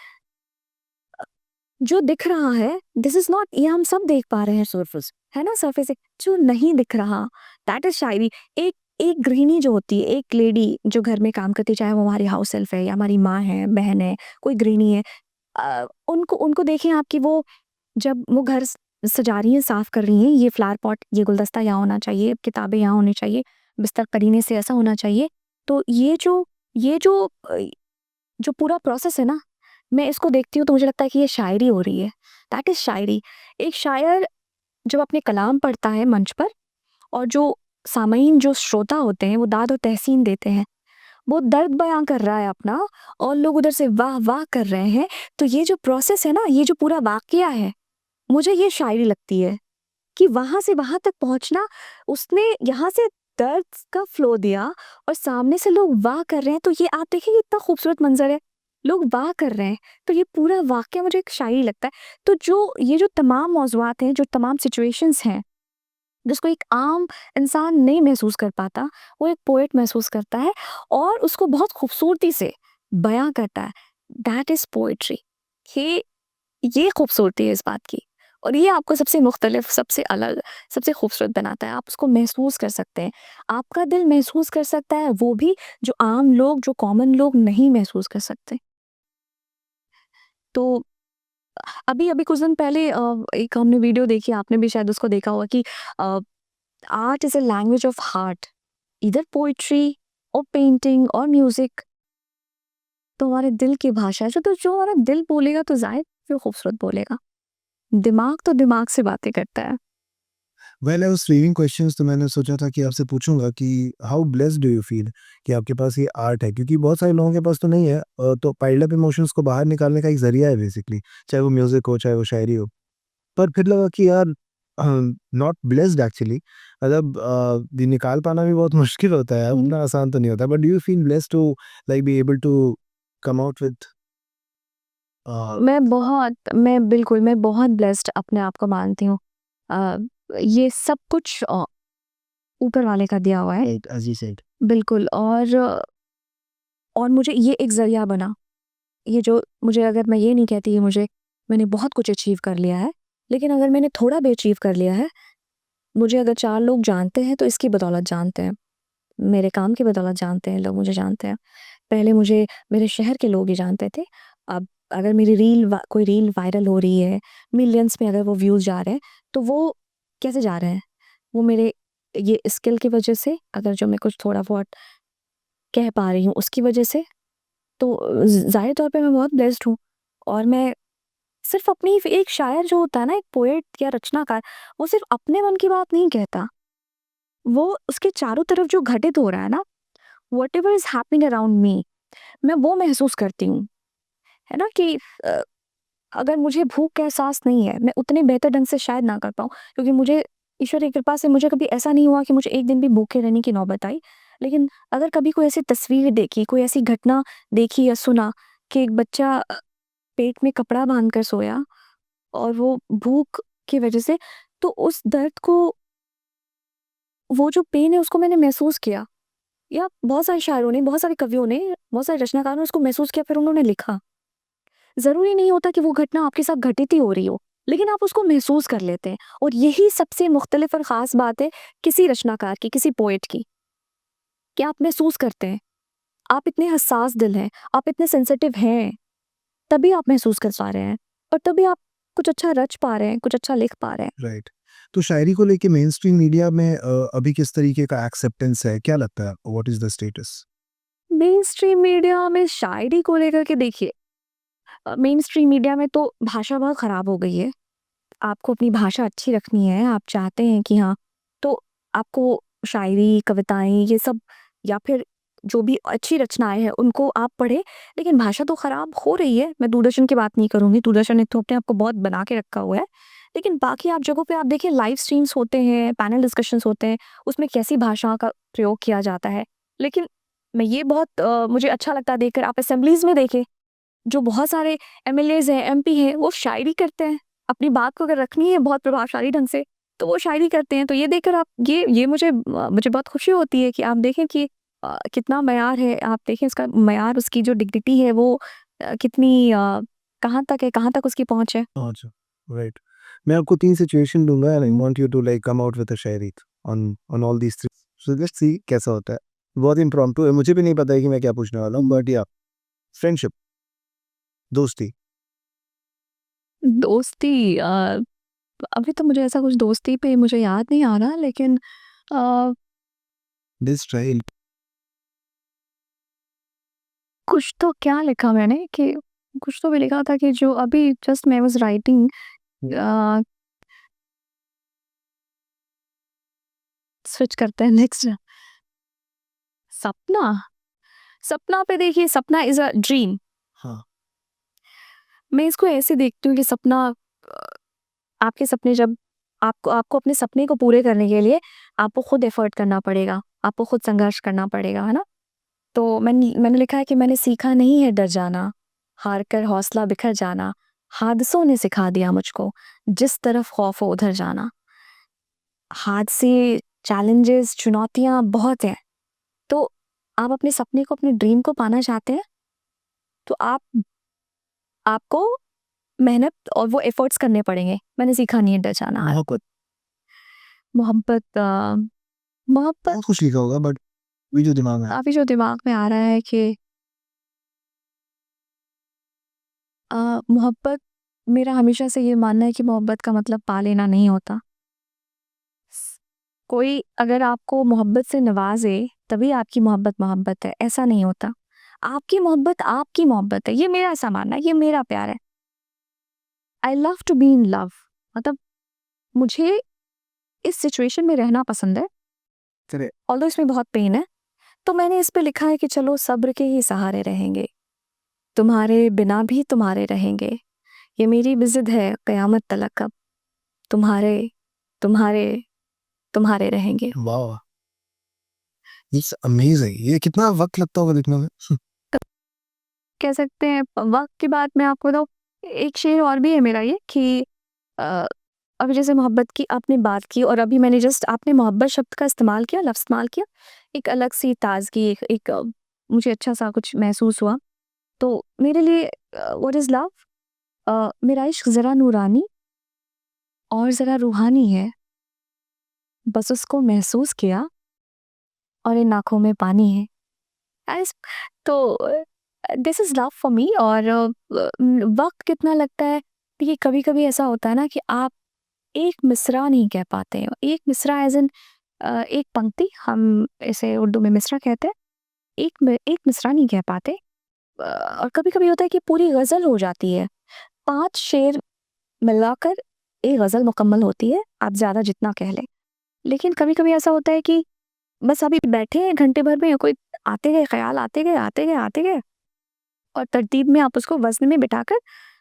जो दिख रहा है दिस इज नॉट, ये हम सब देख पा रहे हैं सरफेस, है ना, सरफेस से। जो नहीं दिख रहा दैट इज शायरी। एक एक गृहिणी जो होती है, एक लेडी जो घर में काम करती है, चाहे वो हमारी हाउस हेल्प है या हमारी माँ है, बहन है, कोई गृहिणी है, उनको उनको देखें आपकी वो जब वो घर सजा रही हैं, साफ कर रही हैं, ये फ्लावर पॉट, ये गुलदस्ता यहाँ होना चाहिए, किताबें यहाँ होनी चाहिए, बिस्तर करीने से ऐसा होना चाहिए। तो ये जो जो पूरा प्रोसेस है ना, मैं इसको देखती हूँ तो मुझे लगता है कि ये शायरी हो रही है। दैट इज शायरी। एक शायर जब अपने कलाम पढ़ता है मंच पर, और जो सामईन, जो श्रोता होते हैं, वो दाद और तहसीन देते हैं, वो दर्द बयां कर रहा है अपना, और लोग उधर से वाह वाह कर रहे हैं। तो ये जो प्रोसेस है ना, ये जो पूरा वाकया है, मुझे ये शायरी लगती है कि वहां से वहां तक पहुंचना, उसने यहाँ से दर्द का फ्लो दिया और सामने से लोग वाह कर रहे हैं। तो ये आप देखिए कितना खूबसूरत मंजर है, लोग वाह कर रहे हैं। तो ये पूरा वाकया मुझे एक शायरी लगता है। तो जो ये जो तमाम मौज़ूआत हैं, जो तमाम सिचुएशंस हैं, जिसको एक आम इंसान नहीं महसूस कर पाता, वो एक पोएट महसूस करता है और उसको बहुत खूबसूरती से बयां करता है। That is poetry. ये खूबसूरती है इस बात की, और ये आपको सबसे मुख्तलिफ, सबसे अलग, सबसे खूबसूरत बनाता है। आप उसको महसूस कर सकते हैं, आपका दिल महसूस कर सकता है, वो भी जो आम लोग, जो कॉमन लोग नहीं महसूस कर सकते। तो अभी अभी कुछ दिन पहले एक हमने वीडियो देखी, आपने भी शायद उसको देखा होगा कि art is a language of heart, इधर पोइट्री और पेंटिंग और म्यूजिक तो हमारे दिल की भाषा है। तो जो हमारा दिल बोलेगा तो जाहिर फिर खूबसूरत बोलेगा। दिमाग तो दिमाग से बातें करता है। When I was reading questions तो मैंने सोचा था कि आपसे पूछूँगा कि how blessed do you feel कि आपके पास ये आर्ट है? क्योंकि बहुत सारे लोगों के पास तो नहीं है। तो पाइल्ड अप इमोशंस को बाहर निकालने का एक ज़रिया है बेसिकली, चाहे वो म्यूज़िक हो, चाहे वो शायरी हो। पर फिर लगा कि यार नॉट ब्लेस्ड एक्चुअली, मतलब ये निकाल पाना भी बहुत मुश्किल होता है, हम्म। उतना आसान तो नहीं होता। But do you feel blessed to like be able to come out with a, मैं बहुत ब्लेस्ड अपने आप को मानती हूँ। अ, ये सब कुछ ऊपर वाले का दिया हुआ है। As you said. बिल्कुल। और मुझे ये एक ज़रिया बना। ये जो मुझे, अगर मैं ये नहीं कहती कि मैंने बहुत कुछ अचीव कर लिया है, लेकिन अगर मैंने थोड़ा भी अचीव कर लिया है, मुझे अगर 4 लोग जानते हैं तो इसकी बदौलत जानते हैं। मेरे काम की बदौलत जानते हैं, लोग मुझे जानते हैं। पहले मुझे मेरे शहर के लोग ही जानते थे। अब अगर मेरी कोई रील वायरल हो रही है, मिलियंस में अगर वो व्यूज़ जा रहे हैं, तो वो कैसे जा रहे हैं? वो मेरे ये स्किल की वजह से, अगर जो मैं कुछ थोड़ा बहुत कह पा रही हूँ उसकी वजह से, तो ज़ाहिर तौर पे मैं बहुत ब्लेस्ड हूँ। और मैं सिर्फ़ अपनी, एक शायर जो होता है ना, एक पोएट या रचनाकार, वो सिर्फ़ अपने मन की बात नहीं कहता। वो उसके चारों तरफ जो घटित हो रहा है ना, whatever is happening around me, मैं वो महसूस करती हूँ। है ना कि अ, अगर मुझे भूख का एहसास नहीं है, मैं उतने बेहतर ढंग से शायद ना कर पाऊँ, क्योंकि मुझे ईश्वर की कृपा से मुझे कभी ऐसा नहीं हुआ कि मुझे एक दिन भी भूखे रहने की नौबत आई। लेकिन अगर कभी कोई ऐसी तस्वीर देखी, कोई ऐसी घटना देखी या सुना कि एक बच्चा पेट में कपड़ा बाँधकर सोया और वो भूख की वजह से, तो उस दर्द को, वो जो पेन है उसको मैंने महसूस किया। या बहुत सारे शायरों ने, बहुत सारे कवियों ने, बहुत सारे रचनाकारों ने उसको महसूस किया, फिर उन्होंने लिखा। ज़रूरी नहीं होता कि वो घटना आपके साथ घटित ही हो रही हो, लेकिन आप उसको महसूस कर लेते हैं। और यही सबसे मुख्तलिफ और ख़ास बात है किसी रचनाकार की, किसी पोएट की, कि आप महसूस करते हैं। आप इतने हसास दिल हैं, आप इतने सेंसिटिव हैं, तभी आप महसूस कर पा रहे हैं। और तभी आप कुछ अच्छा रच पा रहे हैं, कुछ अच्छा लिख पा रहे हैं। राइट। तो शायरी को लेके मेन स्ट्रीम मीडिया में अभी किस तरीके का एक्सेप्टेंस है? क्या लगता है आपको? What is the status? Main stream media में शायरी को लेकर के देखिए, मेन स्ट्रीम मीडिया में तो भाषा बहुत ख़राब हो गई है। आपको अपनी भाषा अच्छी रखनी है, आप चाहते हैं कि हाँ, तो आपको शायरी, कविताएँ ये सब या फिर जो भी अच्छी रचनाएँ हैं उनको आप पढ़ें, लेकिन भाषा तो ख़राब हो रही है। मैं दूरदर्शन की बात नहीं करूँगी, दूरदर्शन ने तो अपने आप को बहुत बना के रखा हुआ है। लेकिन बाकी आप जगहों पे आप देखिए लाइव स्ट्रीम्स होते हैं, पैनल डिस्कशंस होते हैं, उसमें कैसी भाषा का प्रयोग किया जाता है। लेकिन मैं ये बहुत मुझे अच्छा लगता है देखकर, आप असेंबलीज़ में देखें, जो बहुत सारे एमएलएज़ हैं, एमपी हैं, वो शायरी करते हैं। अपनी बात को अगर रखनी है बहुत प्रभावशाली ढंग से, तो वो शायरी करते हैं। तो ये देखकर आप ये मुझे बहुत खुशी होती है कि आप देखें कि कितना मयार है, आप देखें उसका मयार, उसकी जो डिग्निटी है वो कितनी कहाँ तक है, कहाँ तक उसकी पहुँच है। अच्छा, राइट। मैं आपको 3 सिचुएशन दूँगा and I want you to like come out with a shayari on on all these 3। So let's see कैसा होता है। बहुत इम्प्रॉम्प्टू है, मुझे भी नहीं पता है कि मैं क्या पूछने वाला हूँ, बट या फ्रेंडशिप, दोस्ती। दोस्ती अभी तो मुझे ऐसा कुछ दोस्ती पे मुझे याद नहीं आ रहा, लेकिन अ, दिस ट्रायल कुछ तो क्या लिखा मैंने कि कुछ तो भी लिखा था कि जो अभी जस्ट मैं वाज़ राइटिंग अ, स्विच करते हैं नेक्स्ट। सपना, सपना पे देखिए, सपना इज़ अ ड्रीम। हाँ, मैं इसको ऐसे देखती हूँ कि सपना आपके सपने जब आपको आपको अपने सपने को पूरे करने के लिए आपको खुद एफर्ट करना पड़ेगा, आपको खुद संघर्ष करना पड़ेगा, है ना? तो मैंने लिखा है कि मैंने सीखा नहीं है डर जाना, हार कर हौसला बिखर जाना, हादसों ने सिखा दिया मुझको, जिस तरफ खौफ हो उधर जाना। हादसे, चैलेंजेस, चुनौतियाँ बहुत हैं। तो आप अपने सपने को, अपने ड्रीम को पाना चाहते हैं, तो आपको मेहनत और वो एफर्ट्स करने पड़ेंगे। मैंने सीखा नहीं है डर जाना। मोहब्बत। मोहब्बत मोहब्बत बहुत कुछ लिखा होगा बट अभी जो दिमाग में है। अभी जो दिमाग में आ रहा है कि मोहब्बत, मेरा हमेशा से ये मानना है कि मोहब्बत का मतलब पा लेना नहीं होता। स कोई अगर आपको मोहब्बत से नवाज़े, तभी आपकी मोहब्बत मोहब्बत है, ऐसा नहीं होता। आपकी मोहब्बत है, ये मेरा ऐसा मानना है, ये मेरा प्यार है। I love to be in love, मतलब मुझे इस सिचुएशन में रहना पसंद है, चलिए, ऑल्दो इसमें बहुत पेन है। तो मैंने इस पे लिखा है कि चलो सब्र के ही सहारे रहेंगे, तुम्हारे बिना भी तुम्हारे रहेंगे। ये मेरी भी ज़िद है क़यामत तलक अब, तुम्हारे तुम्हारे तुम्हारे रहेंगे। वाह! It's amazing. ये कितना वक़्त लगता होगा लिखने में? कह सकते हैं वक़्त की बात मैं आपको बताऊँ, एक शेर और भी है मेरा ये कि अ, अभी जैसे मोहब्बत की आपने बात की और अभी मैंने जस्ट आपने मोहब्बत शब्द का इस्तेमाल किया, लफ़्ज़ इस्तेमाल किया, एक अलग-सी ताज़गी, मुझे अच्छा-सा कुछ महसूस हुआ। तो मेरे लिए व्हाट इज़ लव? मेरा इश्क ज़रा नूरानी और ज़रा रूहानी है, बस उसको महसूस किया और इन आँखों में पानी है। एस तो this is love for me. और वक़्त कितना लगता है, देखिए कभी-कभी ऐसा होता है ना कि आप एक मिसरा नहीं कह पाते हैं। एक मिसरा एज़ इन एक पंक्ति, हम इसे उर्दू में मिसरा कहते हैं। एक मिसरा नहीं कह पाते। और कभी-कभी होता है कि पूरी ग़ज़ल हो जाती है। 5 शेर मिलाकर एक ग़ज़ल मुकम्मल होती है, आप ज़्यादा जितना कह लें। लेकिन कभी-कभी ऐसा होता है कि बस अभी बैठे हैं घंटे भर में, कोई आते गए ख़्याल, आते गए, आते गए, आते गए, और तरतीब में आप उसको वज़न में बिठाकर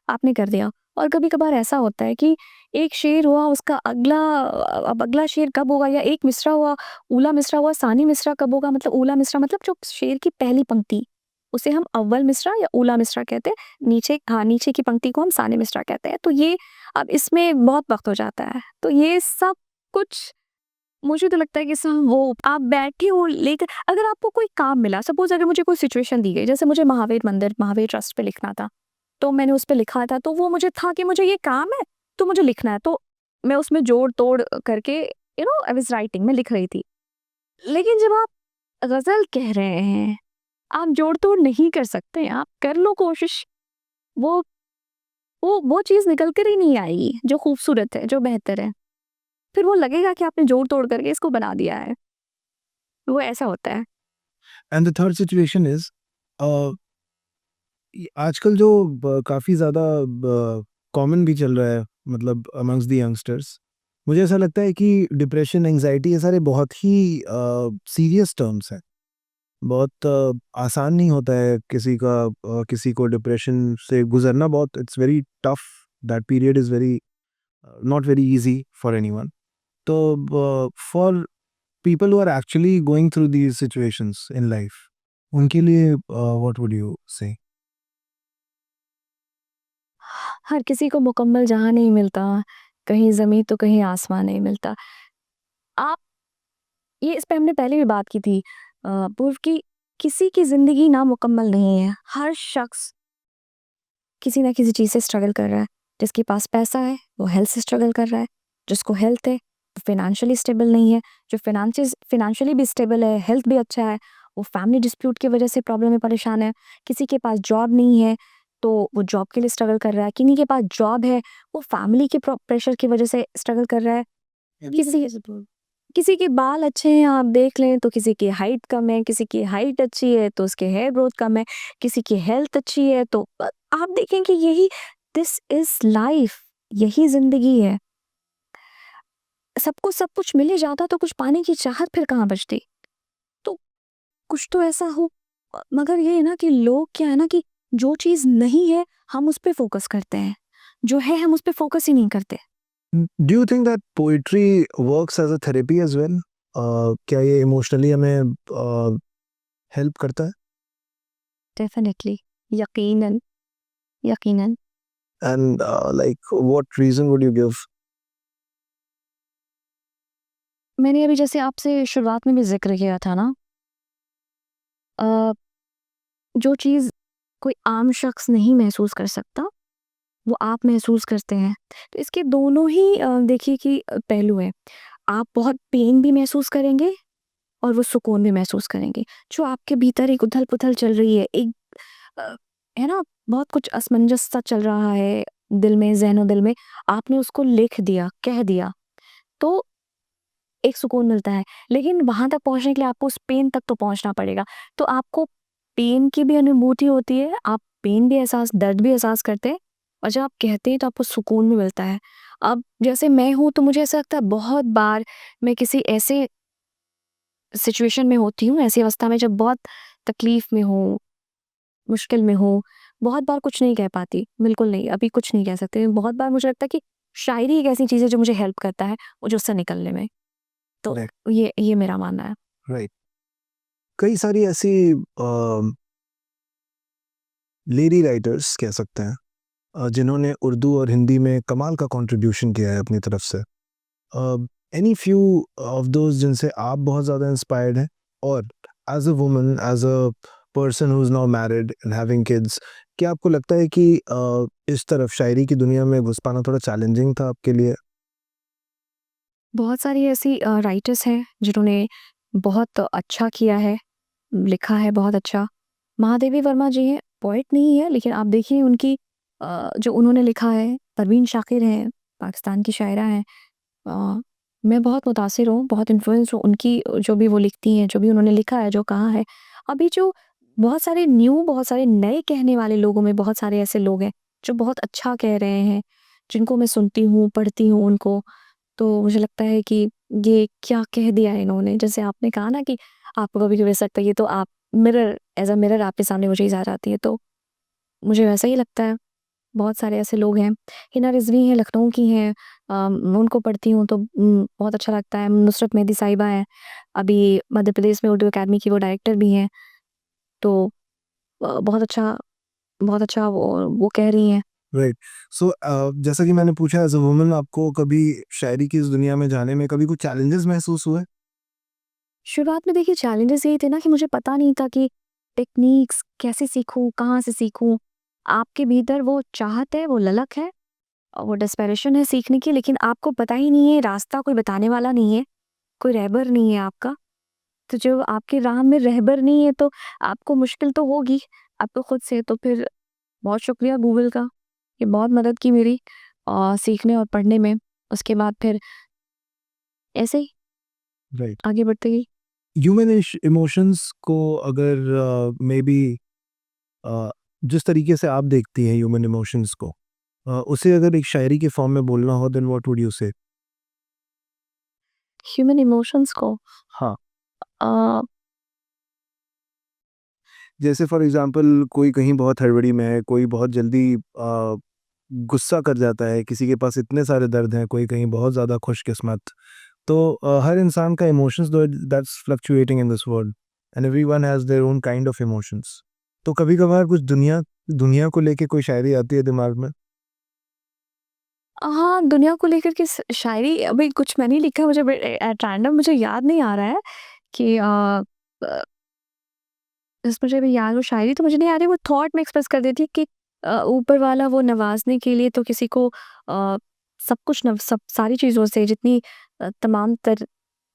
आपने कर दिया। और कभी-कभार ऐसा होता है कि एक शेर हुआ, उसका अब अगला शेर कब होगा, या एक मिसरा हुआ, ऊला मिसरा हुआ, सानी मिसरा कब होगा, मतलब ऊला मिसरा मतलब जो शेर की पहली पंक्ति, उसे हम अव्वल मिसरा या ऊला मिसरा कहते हैं। नीचे की पंक्ति को हम सानी मिसरा कहते हैं। तो ये अब इसमें बहुत वक़्त हो जाता है। तो ये सब कुछ मुझे तो लगता है कि सब वो आप बैठे हो लेकर, अगर आपको कोई काम मिला, सपोज़ अगर मुझे कोई सिचुएशन दी गई, जैसे मुझे महावीर मंदिर, महावीर ट्रस्ट पे लिखना था, तो मैंने उस पे लिखा था, तो वो मुझे था कि मुझे ये काम है, तो मुझे लिखना है, तो मैं उसमें जोड़-तोड़ करके आई वाज़ राइटिंग, मैं लिख रही थी। लेकिन जब आप ग़ज़ल कह रहे हैं, आप जोड़-तोड़ नहीं कर सकते, आप कर लो कोशिश, वो वो चीज़ निकल कर ही नहीं आएगी जो खूबसूरत है, जो बेहतर है। फिर वो लगेगा कि आपने जोड़-तोड़ करके इसको बना दिया है। वो ऐसा होता है। And the third situation is आजकल जो काफ़ी ज़्यादा कॉमन भी चल रहा है मतलब अमंग्स द यंगस्टर्स, मुझे ऐसा लगता है कि डिप्रेशन, एंग्जाइटी ये सारे बहुत ही सीरियस टर्म्स हैं। बहुत आसान नहीं होता है किसी को डिप्रेशन से गुजरना। बहुत it's very tough, that period is very not very easy for anyone. तो for people who are actually going through these situations in life, उनके लिए व्हाट वुड यू से? हर किसी को मुकम्मल जहाँ नहीं मिलता, कहीं ज़मीं तो कहीं आसमान नहीं मिलता। आप ये इस पे हमने पहले भी बात की थी पूर्व की किसी की ज़िंदगी नामुकम्मल नहीं है। हर शख्स किसी न किसी चीज़ से स्ट्रगल कर रहा है। जिसके पास पैसा है, वो हेल्थ से स्ट्रगल कर रहा है। जिसको हेल्थ है, वो फाइनेंशियली स्टेबल नहीं है। जो फाइनेंशियली भी स्टेबल है, हेल्थ भी अच्छा है, वो फैमिली डिस्प्यूट की वजह से प्रॉब्लम में परेशान है। किसी के पास जॉब नहीं है, तो वो जॉब के लिए स्ट्रगल कर रहा है। किन्हीं के पास जॉब है, वो फैमिली के प्रेशर की वजह से स्ट्रगल कर रहा है। किसी किसी के बाल अच्छे हैं आप देख लें तो किसी की हाइट कम है, किसी की हाइट अच्छी है तो उसके हेयर ग्रोथ कम है, किसी की हेल्थ अच्छी है तो आप देखें कि यही दिस इज़ लाइफ, यही ज़िंदगी है। सबको सब कुछ मिल ही जाता तो कुछ पाने की चाहत फिर कहाँ बचती? तो कुछ तो ऐसा हो मगर ये है ना कि लोग क्या है ना कि जो चीज़ नहीं है हम उस पे फ़ोकस करते हैं, जो है हम उस पे फ़ोकस ही नहीं करते। Do you think that poetry works as a therapy as well? क्या ये इमोशनली हमें हेल्प करता है? डेफ़िनिटली, यकीनन, यकीनन। And like what reason would you give? मैंने अभी जैसे आपसे शुरुआत में भी ज़िक्र किया था ना अ, जो चीज़ कोई आम शख्स नहीं महसूस कर सकता, वो आप महसूस करते हैं। तो इसके दोनों ही देखिए कि पहलू हैं। आप बहुत पेन भी महसूस करेंगे और वो सुकून भी महसूस करेंगे। जो आपके भीतर एक उथल-पुथल चल रही है, एक अ, है ना, बहुत कुछ असमंजस सा चल रहा है दिल में, ज़हन-ओ-दिल में, आपने उसको लिख दिया, कह दिया, तो एक सुकून मिलता है। लेकिन वहाँ तक पहुँचने के लिए आपको उस पेन तक तो पहुँचना पड़ेगा। तो आपको पेन की भी अनुभूति होती है, आप पेन भी दर्द भी एहसास करते हैं और जब आप कहते हैं तो आपको सुकून भी मिलता है। अब जैसे मैं हूँ तो मुझे ऐसा लगता है बहुत बार मैं किसी ऐसे सिचुएशन में होती हूँ, ऐसी अवस्था में जब बहुत तकलीफ़ में हूँ, मुश्किल में हूँ, बहुत बार कुछ नहीं कह पाती, बिल्कुल नहीं, अभी कुछ नहीं कह सकती। बहुत बार मुझे लगता है कि शायरी एक ऐसी चीज़ है जो मुझे हेल्प करता है, मुझे उससे निकलने में। तो करेक्ट, ये मेरा मानना है। राइट। कई सारी ऐसी लेडी राइटर्स कह सकते हैं जिन्होंने उर्दू और हिंदी में कमाल का कंट्रीब्यूशन किया है अपनी तरफ से। एनी फ्यू ऑफ दोज जिनसे आप बहुत ज़्यादा इंस्पायर्ड हैं? और as a woman, as a person who is now married and having kids, क्या आपको लगता है कि इस तरफ शायरी की दुनिया में घुस पाना थोड़ा चैलेंजिंग था आपके लिए? बहुत सारी ऐसी राइटर्स हैं जिन्होंने बहुत अच्छा किया है, लिखा है बहुत अच्छा। महादेवी वर्मा जी हैं, पोएट नहीं है लेकिन आप देखिए उनकी जो उन्होंने लिखा है, परवीन शाकिर हैं, पाकिस्तान की शायरा हैं। अ, मैं बहुत मुतासिर हूँ, बहुत इन्फ्लुएंस हूँ उनकी जो भी वो लिखती हैं, जो भी उन्होंने लिखा है, जो कहा है। अभी जो बहुत सारे नए कहने वाले लोगों में बहुत सारे ऐसे लोग हैं, जो बहुत अच्छा कह रहे हैं, जिनको मैं सुनती हूँ, पढ़ती हूँ उनको, तो मुझे लगता है कि ये क्या कह दिया है इन्होंने। जैसे आपने कहा ना कि आपको कभी-कभी ऐसा लगता है ये तो आप एज़ अ मिरर आपके सामने वो चीज़ आ जाती है, तो मुझे वैसा ही लगता है। बहुत सारे ऐसे लोग हैं, हिना रिज़वी हैं, लखनऊ की हैं मैं उनको पढ़ती हूँ तो बहुत अच्छा लगता है। नुसरत मेहदी साहिबा हैं, अभी मध्य प्रदेश में उर्दू अकादमी की वो डायरेक्टर भी हैं, तो बहुत अच्छा वो कह रही हैं। राइट। सो जैसा कि मैंने पूछा, एज अ वुमन आपको कभी शायरी की इस दुनिया में जाने में कभी कुछ चैलेंजेस महसूस हुए? शुरुआत में देखिए चैलेंजेस यही थे ना कि मुझे पता नहीं था कि टेक्नीक्स कैसे सीखूँ, कहाँ से सीखूँ? आपके भीतर वो चाहत है, वो ललक है और वो डेस्परेशन है सीखने की लेकिन आपको पता ही नहीं है रास्ता कोई बताने वाला नहीं है, कोई रहबर नहीं है आपका। तो जो आपकी राह में रहबर नहीं है तो आपको मुश्किल तो होगी, आपको खुद से तो फिर बहुत शुक्रिया गूगल का, ये बहुत मदद की मेरी सीखने और पढ़ने में। उसके बाद फिर ऐसे ही राइट। आगे बढ़ते गई। ह्यूमन इमोशंस को अगर मे बी जिस तरीके से आप देखती हैं ह्यूमन इमोशंस को, उसे अगर एक शायरी के फॉर्म में बोलना हो, देन व्हाट वुड यू से? ह्यूमन इमोशंस को हाँ। अ, जैसे फॉर एग्जांपल कोई कहीं बहुत हड़बड़ी में है, कोई बहुत जल्दी गुस्सा कर जाता है, किसी के पास इतने सारे दर्द हैं, कोई कहीं बहुत ज़्यादा खुशकिस्मत। तो हर इंसान का emotions that's fluctuating in this world and everyone has their own kind of emotions. तो कभी-कभार कुछ दुनिया दुनिया को लेके कोई शायरी आती है दिमाग में? हाँ, दुनिया को लेकर के शायरी अभी कुछ मैंने लिखा है, मुझे एट रैंडम मुझे याद नहीं आ रहा है कि अ, बस मुझे अभी याद वो शायरी तो मुझे नहीं आ रही, वो थॉट में एक्सप्रेस कर देती है कि ऊपर वाला वो नवाज़ने के लिए तो किसी को सब कुछ सब सारी चीज़ों से जितनी तमाम तर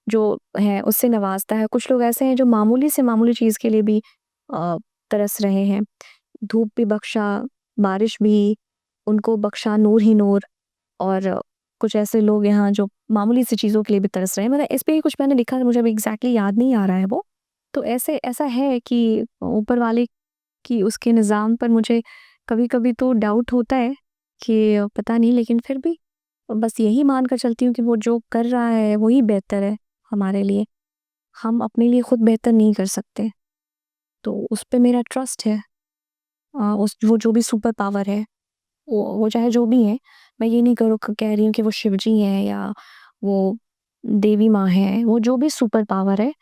जो है उससे नवाज़ता है। कुछ लोग ऐसे हैं जो मामूली से मामूली चीज़ के लिए भी अ, तरस रहे हैं। धूप भी बख्शा, बारिश भी, उनको बख्शा नूर ही नूर। और कुछ ऐसे लोग यहाँ जो मामूली सी चीज़ों के लिए भी तरस रहे हैं। मतलब इस पे ही कुछ मैंने लिखा है, मुझे अभी एग्ज़ैक्टली याद नहीं आ रहा है वो। तो ऐसे ऐसा है कि ऊपर वाले की उसके निज़ाम पर मुझे कभी-कभी तो डाउट होता है कि पता नहीं, लेकिन फिर भी बस यही मान कर चलती हूँ कि वो जो कर रहा है वही बेहतर है हमारे लिए। हम अपने लिए खुद बेहतर नहीं कर सकते। तो उस पे मेरा ट्रस्ट है। उस वो जो भी सुपर पावर है, वो चाहे जो भी है, मैं ये नहीं कह रही हूँ कि वो शिव जी हैं या वो देवी माँ हैं, वो जो भी सुपर पावर है,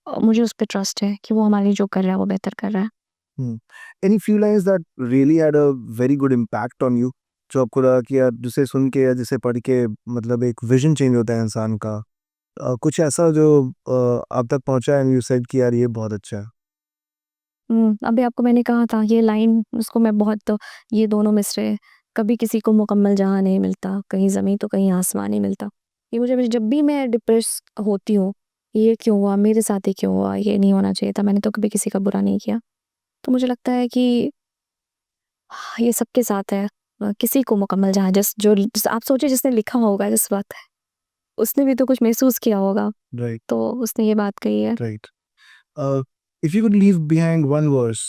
मुझे उस पे ट्रस्ट है कि वो हमारे लिए जो कर रहा है वो बेहतर कर रहा है। हुँ। Any few lines that really had a very good impact on you, जो आपको लगा कि यार जिसे सुन के या जिसे पढ़ के मतलब एक विज़न चेंज होता है इंसान का? कुछ ऐसा जो आप तक पहुँचा एंड यू सेड कि यार ये बहुत अच्छा है? अभी आपको मैंने कहा था ये लाइन, उसको मैं बहुत, ये दोनों मिसरे, कभी किसी को मुकम्मल जहाँ नहीं मिलता, कहीं ज़मीं तो कहीं आसमान नहीं मिलता। ये मुझे जब भी मैं डिप्रेस होती हूँ, ये क्यों हुआ? मेरे साथ ही क्यों हुआ? ये नहीं होना चाहिए था, मैंने तो कभी किसी का बुरा नहीं किया। तो मुझे लगता है कि ये सबके साथ है। किसी को मुकम्मल जहाँ आप सोचिए जिसने लिखा होगा जिस वक़्त, उसने भी तो कुछ महसूस किया होगा, राइट, तो उसने ये बात कही है। Right. Uh, if you could leave behind one verse,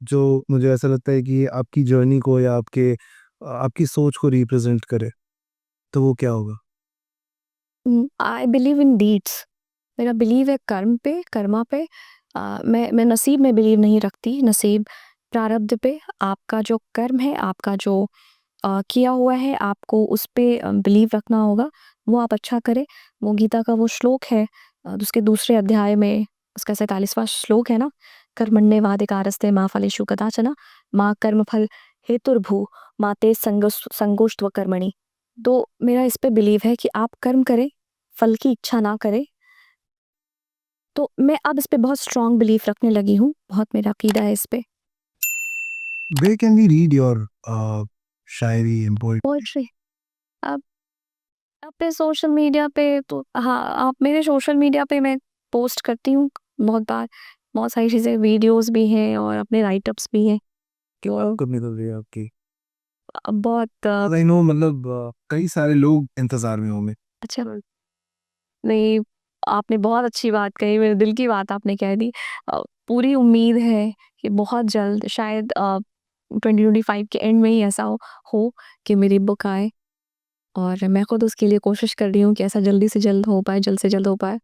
जो मुझे ऐसा लगता है कि आपकी जर्नी को या आपकी सोच को रिप्रेजेंट करे, तो वो क्या होगा? I believe in deeds. मेरा बिलीव है कर्म पे, कर्मा पे। मैं नसीब में बिलीव नहीं रखती, नसीब प्रारब्ध पे। आपका जो कर्म है, आपका जो किया हुआ है, आपको उस पे बिलीव रखना होगा, वो आप अच्छा करें। वो गीता का वो श्लोक है, उसके दूसरे अध्याय में उसका 47वां श्लोक है ना, कर्मण्येवाधिकारस्ते मा फलेषु कदाचन मा कर्मफल हेतुर्भुः मा ते संगोष्ठव कर्मणि। तो मेरा इस पे बिलीव है कि आप कर्म करें, फल की इच्छा ना करें। तो मैं अब इस पे बहुत स्ट्रॉन्ग बिलीफ रखने लगी हूँ, बहुत मेरा अकीदा है इस पे। Where can we read your shayari and poetry? Poetry अब अपने सोशल मीडिया पे तो हाँ, आप मेरे सोशल मीडिया पे मैं पोस्ट करती हूँ बहुत बार, बहुत सारी चीज़ें, वीडियोज़ भी हैं और अपने राइटअप्स भी हैं। क्यों कब निकल रही है आपकी? बहुत आई नो मतलब कई सारे लोग इंतज़ार में होंगे। अच्छा नहीं, आपने बहुत अच्छी बात कही, मेरे दिल की बात आपने कह दी। पूरी उम्मीद है कि बहुत जल्द शायद 2025 के एंड में ही ऐसा हो कि मेरी बुक आए, और मैं खुद उसके लिए कोशिश कर रही हूँ कि ऐसा जल्दी से जल्द हो पाए, जल्द से जल्द हो पाए।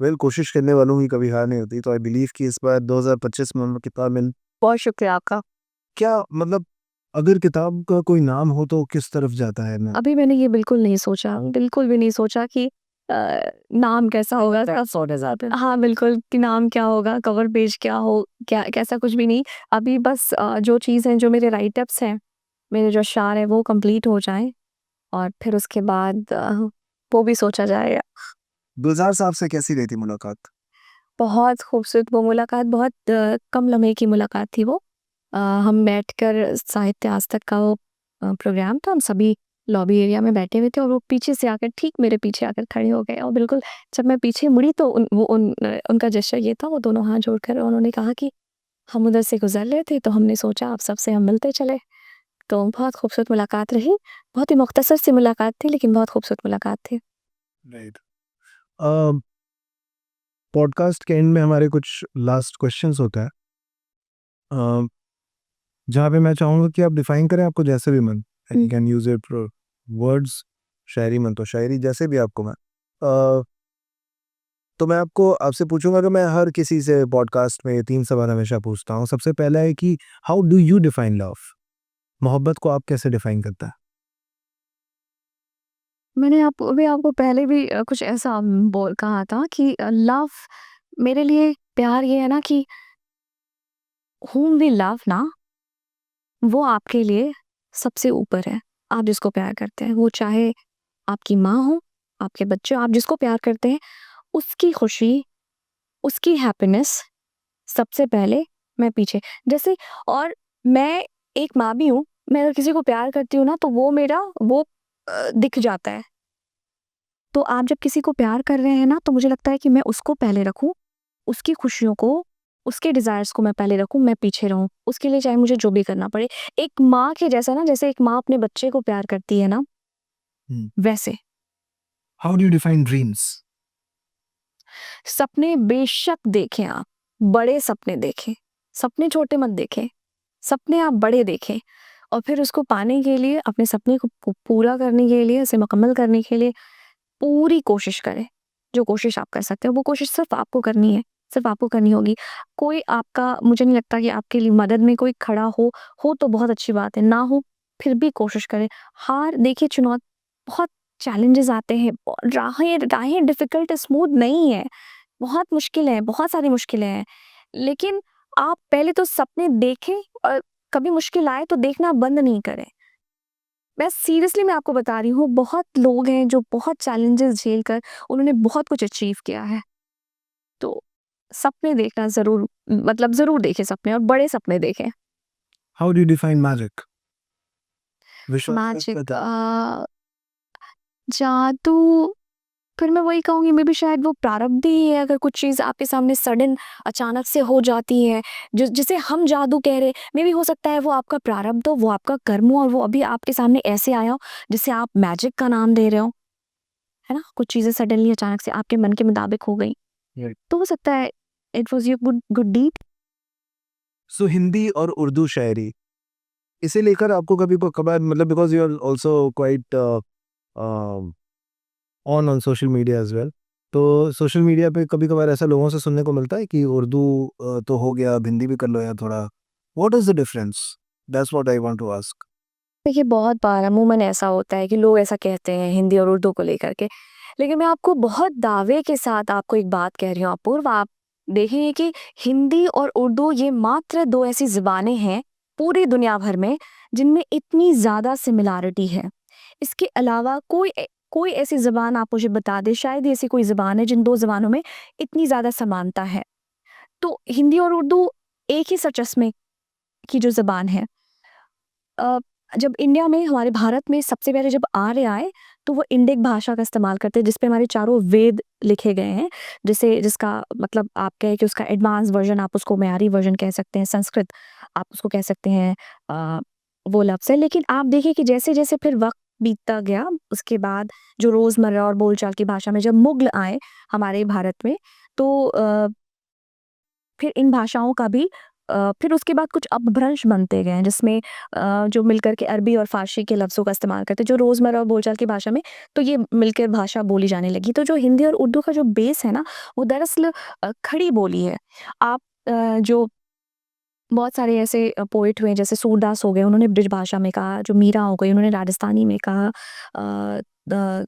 वेल कोशिश करने वालों की कभी हार नहीं होती, तो आई बिलीव कि इस बार 2025 में हम किताब मिल बहुत शुक्रिया आपका। क्या मतलब अगर किताब का कोई नाम हो तो किस तरफ जाता है ना? अभी मैंने ये बिल्कुल नहीं सोचा, बिल्कुल भी नहीं सोचा कि नाम कैसा होगा। हाँ, बिल्कुल कि नाम क्या होगा, कवर पेज क्या हो, क्या कैसा कुछ भी नहीं। अभी बस जो चीज़ें, जो मेरे राइटअप्स हैं, मेरे जो अशआर हैं वो कंप्लीट हो जाएँ, और फिर उसके बाद वो भी सोचा जाएगा। गुलज़ार साहब से कैसी रही थी मुलाकात? बहुत खूबसूरत वो मुलाकात, बहुत कम लम्हे की मुलाकात थी वो। हम बैठकर साहित्य आज तक का वो प्रोग्राम था, हम सभी लॉबी एरिया में बैठे हुए थे और वो पीछे से आकर, ठीक मेरे पीछे आकर खड़े हो गए, और बिल्कुल जब मैं पीछे मुड़ी तो उनका जेस्चर ये था, वो दोनों हाथ जोड़कर उन्होंने कहा कि हम उधर से गुज़र रहे थे तो हमने सोचा आप सबसे हम मिलते चले। तो बहुत खूबसूरत मुलाकात रही। बहुत ही मुख्तसर सी मुलाकात थी लेकिन बहुत खूबसूरत मुलाकात थी। राइट। अ, पॉडकास्ट के एंड में हमारे कुछ लास्ट क्वेश्चंस होते हैं, अ, जहाँ पे मैं चाहूँगा कि आप डिफाइन करें आपको जैसे भी मन, and you can use it words, शायरी मन तो शायरी, जैसे भी आपको मन। अ, तो मैं आपसे पूछूँगा कि मैं हर किसी से पॉडकास्ट में 3 सवाल हमेशा पूछता हूँ। सबसे पहला है कि how do you define love? मोहब्बत को आप कैसे डिफाइन करता है? मैंने आपको पहले भी कुछ ऐसा बोल कहा था कि लव मेरे लिए प्यार ये है ना कि whom we love ना, वो आपके लिए सबसे ऊपर है। आप जिसको प्यार करते हैं, वो चाहे आपकी माँ हो, आपके बच्चे हो, आप जिसको प्यार करते हैं, उसकी खुशी, उसकी हैप्पीनेस सबसे पहले, मैं पीछे। जैसे और मैं एक माँ भी हूँ, मैं अगर किसी को प्यार करती हूँ ना, तो वो मेरा वो दिख जाता है। तो आप जब किसी को प्यार कर रहे हैं ना, तो मुझे लगता है कि मैं उसको पहले रखूँ, उसकी खुशियों को, उसके डिज़ायर्स को मैं पहले रखूँ, मैं पीछे रहूँ। उसके लिए चाहे मुझे जो भी करना पड़े। एक माँ के जैसा ना, जैसे एक माँ अपने बच्चे को प्यार करती है ना, हुँ। वैसे। How do you define dreams? सपने बेशक देखें आप, बड़े सपने देखें। सपने छोटे मत देखें, सपने आप बड़े देखें और फिर उसको पाने के लिए, अपने सपने को पूरा करने के लिए, उसे मुकम्मल करने के लिए पूरी कोशिश करें। जो कोशिश आप कर सकते हो, वो कोशिश सिर्फ़ आपको करनी है, सिर्फ़ आपको करनी होगी। कोई आपका, मुझे नहीं लगता कि आपके लिए मदद में कोई खड़ा हो तो बहुत अच्छी बात है, ना हो फिर भी कोशिश करें। हार देखिए, बहुत चैलेंजेस आते हैं, राहें राहें डिफ़िकल्ट स्मूथ नहीं है, बहुत मुश्किल है, बहुत सारी मुश्किलें हैं। लेकिन आप पहले तो सपने देखें और कभी मुश्किल आए तो देखना बंद नहीं करें। मैं आपको बता रही हूँ, बहुत लोग हैं जो बहुत चैलेंजेस झेल कर उन्होंने बहुत कुछ अचीव किया है। तो सपने देखना ज़रूर, मतलब ज़रूर देखें सपने और बड़े सपने देखें। How do you define magic? विश्वास मैजिक करता है? जादू, फिर मैं वही कहूँगी, मे बी शायद वो प्रारब्ध ही है। अगर कुछ चीज़ आपके सामने सडन अचानक से हो जाती है, जिसे हम जादू कह रहे हैं, मे बी हो सकता है वो आपका प्रारब्ध हो, वो आपका कर्म हो और वो अभी आपके सामने ऐसे आया हो, जिसे आप मैजिक का नाम दे रहे हो, है ना? कुछ चीज़ें सडनली अचानक से आपके मन के मुताबिक हो गई। राइट। तो हो सकता है it was your good good deed. So Hindi और उर्दू शायरी, इसे लेकर आपको कभी कभार, मतलब because you are also quite on social media as well, तो सोशल मीडिया पे कभी-कभार ऐसा लोगों से सुनने को मिलता है कि उर्दू तो हो गया, अब हिंदी भी कर लो यार थोड़ा। What is the difference? That's what I want to ask. देखिए, बहुत बार अमूमन ऐसा होता है कि लोग ऐसा कहते हैं हिंदी और उर्दू को लेकर के। लेकिन मैं आपको बहुत दावे के साथ आपको एक बात कह रही हूँ अपूर्व, आप देखेंगे कि हिंदी और उर्दू ये मात्र 2 ऐसी ज़ुबानें हैं पूरी दुनिया भर में जिनमें इतनी ज़्यादा सिमिलैरिटी है। इसके अलावा कोई ऐसी ज़ुबान आप मुझे बता दें, शायद ही ऐसी कोई ज़ुबान है जिन 2 ज़ुबानों में इतनी ज़्यादा समानता है। तो हिंदी और उर्दू एक ही सर चश्मे की जो ज़ुबान है। अ, जब इंडिया में, हमारे भारत में सबसे पहले जब आर्य आए, तो वो इंडिक भाषा का इस्तेमाल करते हैं, जिस पे हमारे चारों वेद लिखे गए हैं। जिसका मतलब आप कहें कि उसका एडवांस वर्ज़न, आप उसको मयारी वर्ज़न कह सकते हैं, संस्कृत आप उसको कह सकते हैं, वो लफ्ज़ है। लेकिन आप देखिए कि जैसे-जैसे फिर वक़्त बीतता गया, उसके बाद जो रोज़मर्रा और बोलचाल की भाषा में जब मुग़ल आए हमारे भारत में, तो फिर इन भाषाओं का भी फिर उसके बाद कुछ अपभ्रंश बनते गए हैं, जिसमें जो मिलकर के अरबी और फ़ारसी के लफ्ज़ों का इस्तेमाल करते हैं, जो रोज़मर्रा और बोलचाल की भाषा में, तो ये मिलकर भाषा बोली जाने लगी। तो जो हिंदी और उर्दू का जो बेस है ना, वो दरअसल खड़ी बोली है। आप जो बहुत सारे ऐसे पोएट हुए, जैसे सूरदास हो गए, उन्होंने ब्रिज भाषा में कहा, जो मीरा हो गई, उन्होंने राजस्थानी में कहा, अ, द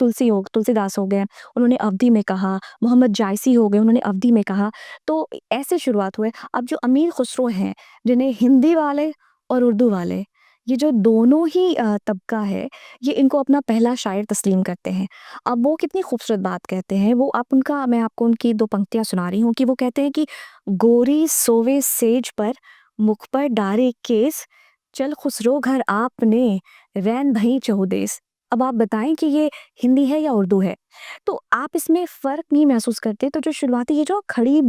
तुलसीदास हो गए, उन्होंने अवधी में कहा, मोहम्मद जायसी हो गए, उन्होंने अवधी में कहा। तो ऐसे शुरुआत हुए। अब जो अमीर खुसरो हैं, जिन्हें हिंदी वाले और उर्दू वाले, ये जो दोनों ही तबका है, ये इनको अपना पहला शायर तस्लीम करते हैं। अब वो कितनी खूबसूरत बात कहते हैं, मैं आपको उनकी 2 पंक्तियाँ सुना रही हूँ कि वो कहते हैं कि गोरी सोवे सेज पर, मुख पर डारे केस, चल खुसरो घर आपने, रैन भई चहुदेस। अब आप बताएँ कि ये हिंदी है या उर्दू है? तो आप इसमें फ़र्क नहीं महसूस करते, तो जो शुरुआती ये जो खड़ी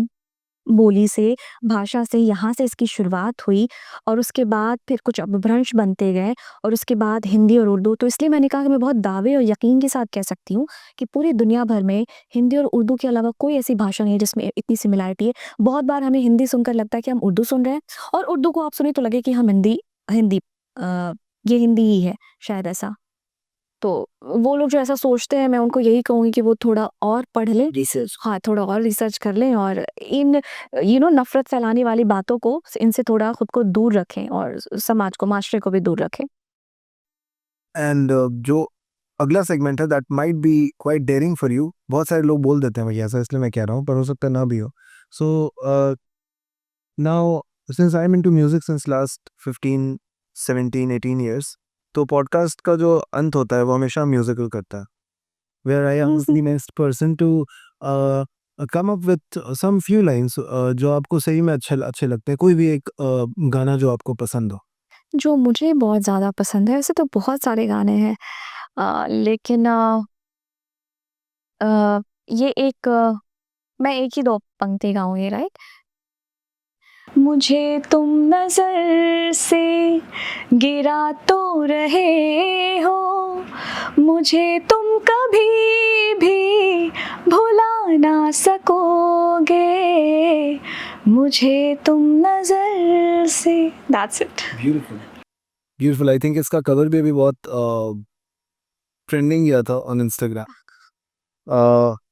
बोली से, भाषा से, यहाँ से इसकी शुरुआत हुई और उसके बाद फिर कुछ अपभ्रंश बनते गए और उसके बाद हिंदी और उर्दू। तो इसलिए मैंने कहा कि मैं बहुत दावे और यकीन के साथ कह सकती हूँ कि पूरी दुनिया भर में हिंदी और उर्दू के अलावा कोई ऐसी भाषा नहीं है जिसमें इतनी सिमिलैरिटी है। बहुत बार हमें हिंदी सुनकर लगता है कि हम उर्दू सुन रहे हैं और उर्दू को आप सुने तो लगे कि हम हिंदी हिंदी ये हिंदी ही है, शायद ऐसा। तो वो लोग जो ऐसा सोचते हैं, मैं उनको यही कहूँगी कि वो थोड़ा और पढ़ लें, हाँ, थोड़ा और रिसर्च कर लें और इन नफ़रत फैलाने वाली बातों को इनसे थोड़ा खुद को दूर रखें और समाज को, माशरे को भी दूर रखें। एंड जो अगला सेगमेंट है that might be quite daring for you. बहुत सारे लोग बोल देते हैं भैया ऐसा, इसलिए मैं कह रहा हूँ, पर हो सकता है ना भी हो। So now since I am into music since last 15 17 18 years, तो पॉडकास्ट का जो अंत होता है वो हमेशा म्यूजिकल करता है, where I am the next person to come up with some few lines जो आपको सही में अच्छे लगते हैं। कोई भी एक गाना जो आपको पसंद हो। जो मुझे बहुत ज़्यादा पसंद है, वैसे तो बहुत सारे गाने हैं लेकिन ये एक मैं एक ही 2 पंक्ति गाऊँगी, राइट? मुझे तुम नज़र से गिरा तो रहे हो, मुझे तुम कभी भी भुला ना सकोगे, मुझे तुम नज़र से। That's it. Beautiful. I think इसका कवर भी अभी बहुत ट्रेंडिंग किया था on Instagram.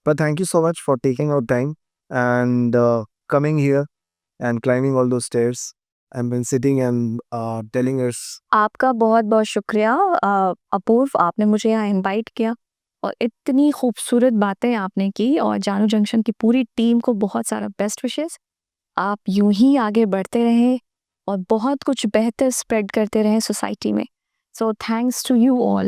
But thank you so much for taking out time and coming here and climbing all those stairs and been sitting and telling us. आपका बहुत-बहुत शुक्रिया अपूर्व, आपने मुझे यहाँ इनवाइट किया और इतनी खूबसूरत बातें आपने की और जानू जंक्शन की पूरी टीम को बहुत सारा बेस्ट विशेस। आप यूँ ही आगे बढ़ते रहें और बहुत कुछ बेहतर स्प्रेड करते रहें सोसाइटी में। So thanks to you all.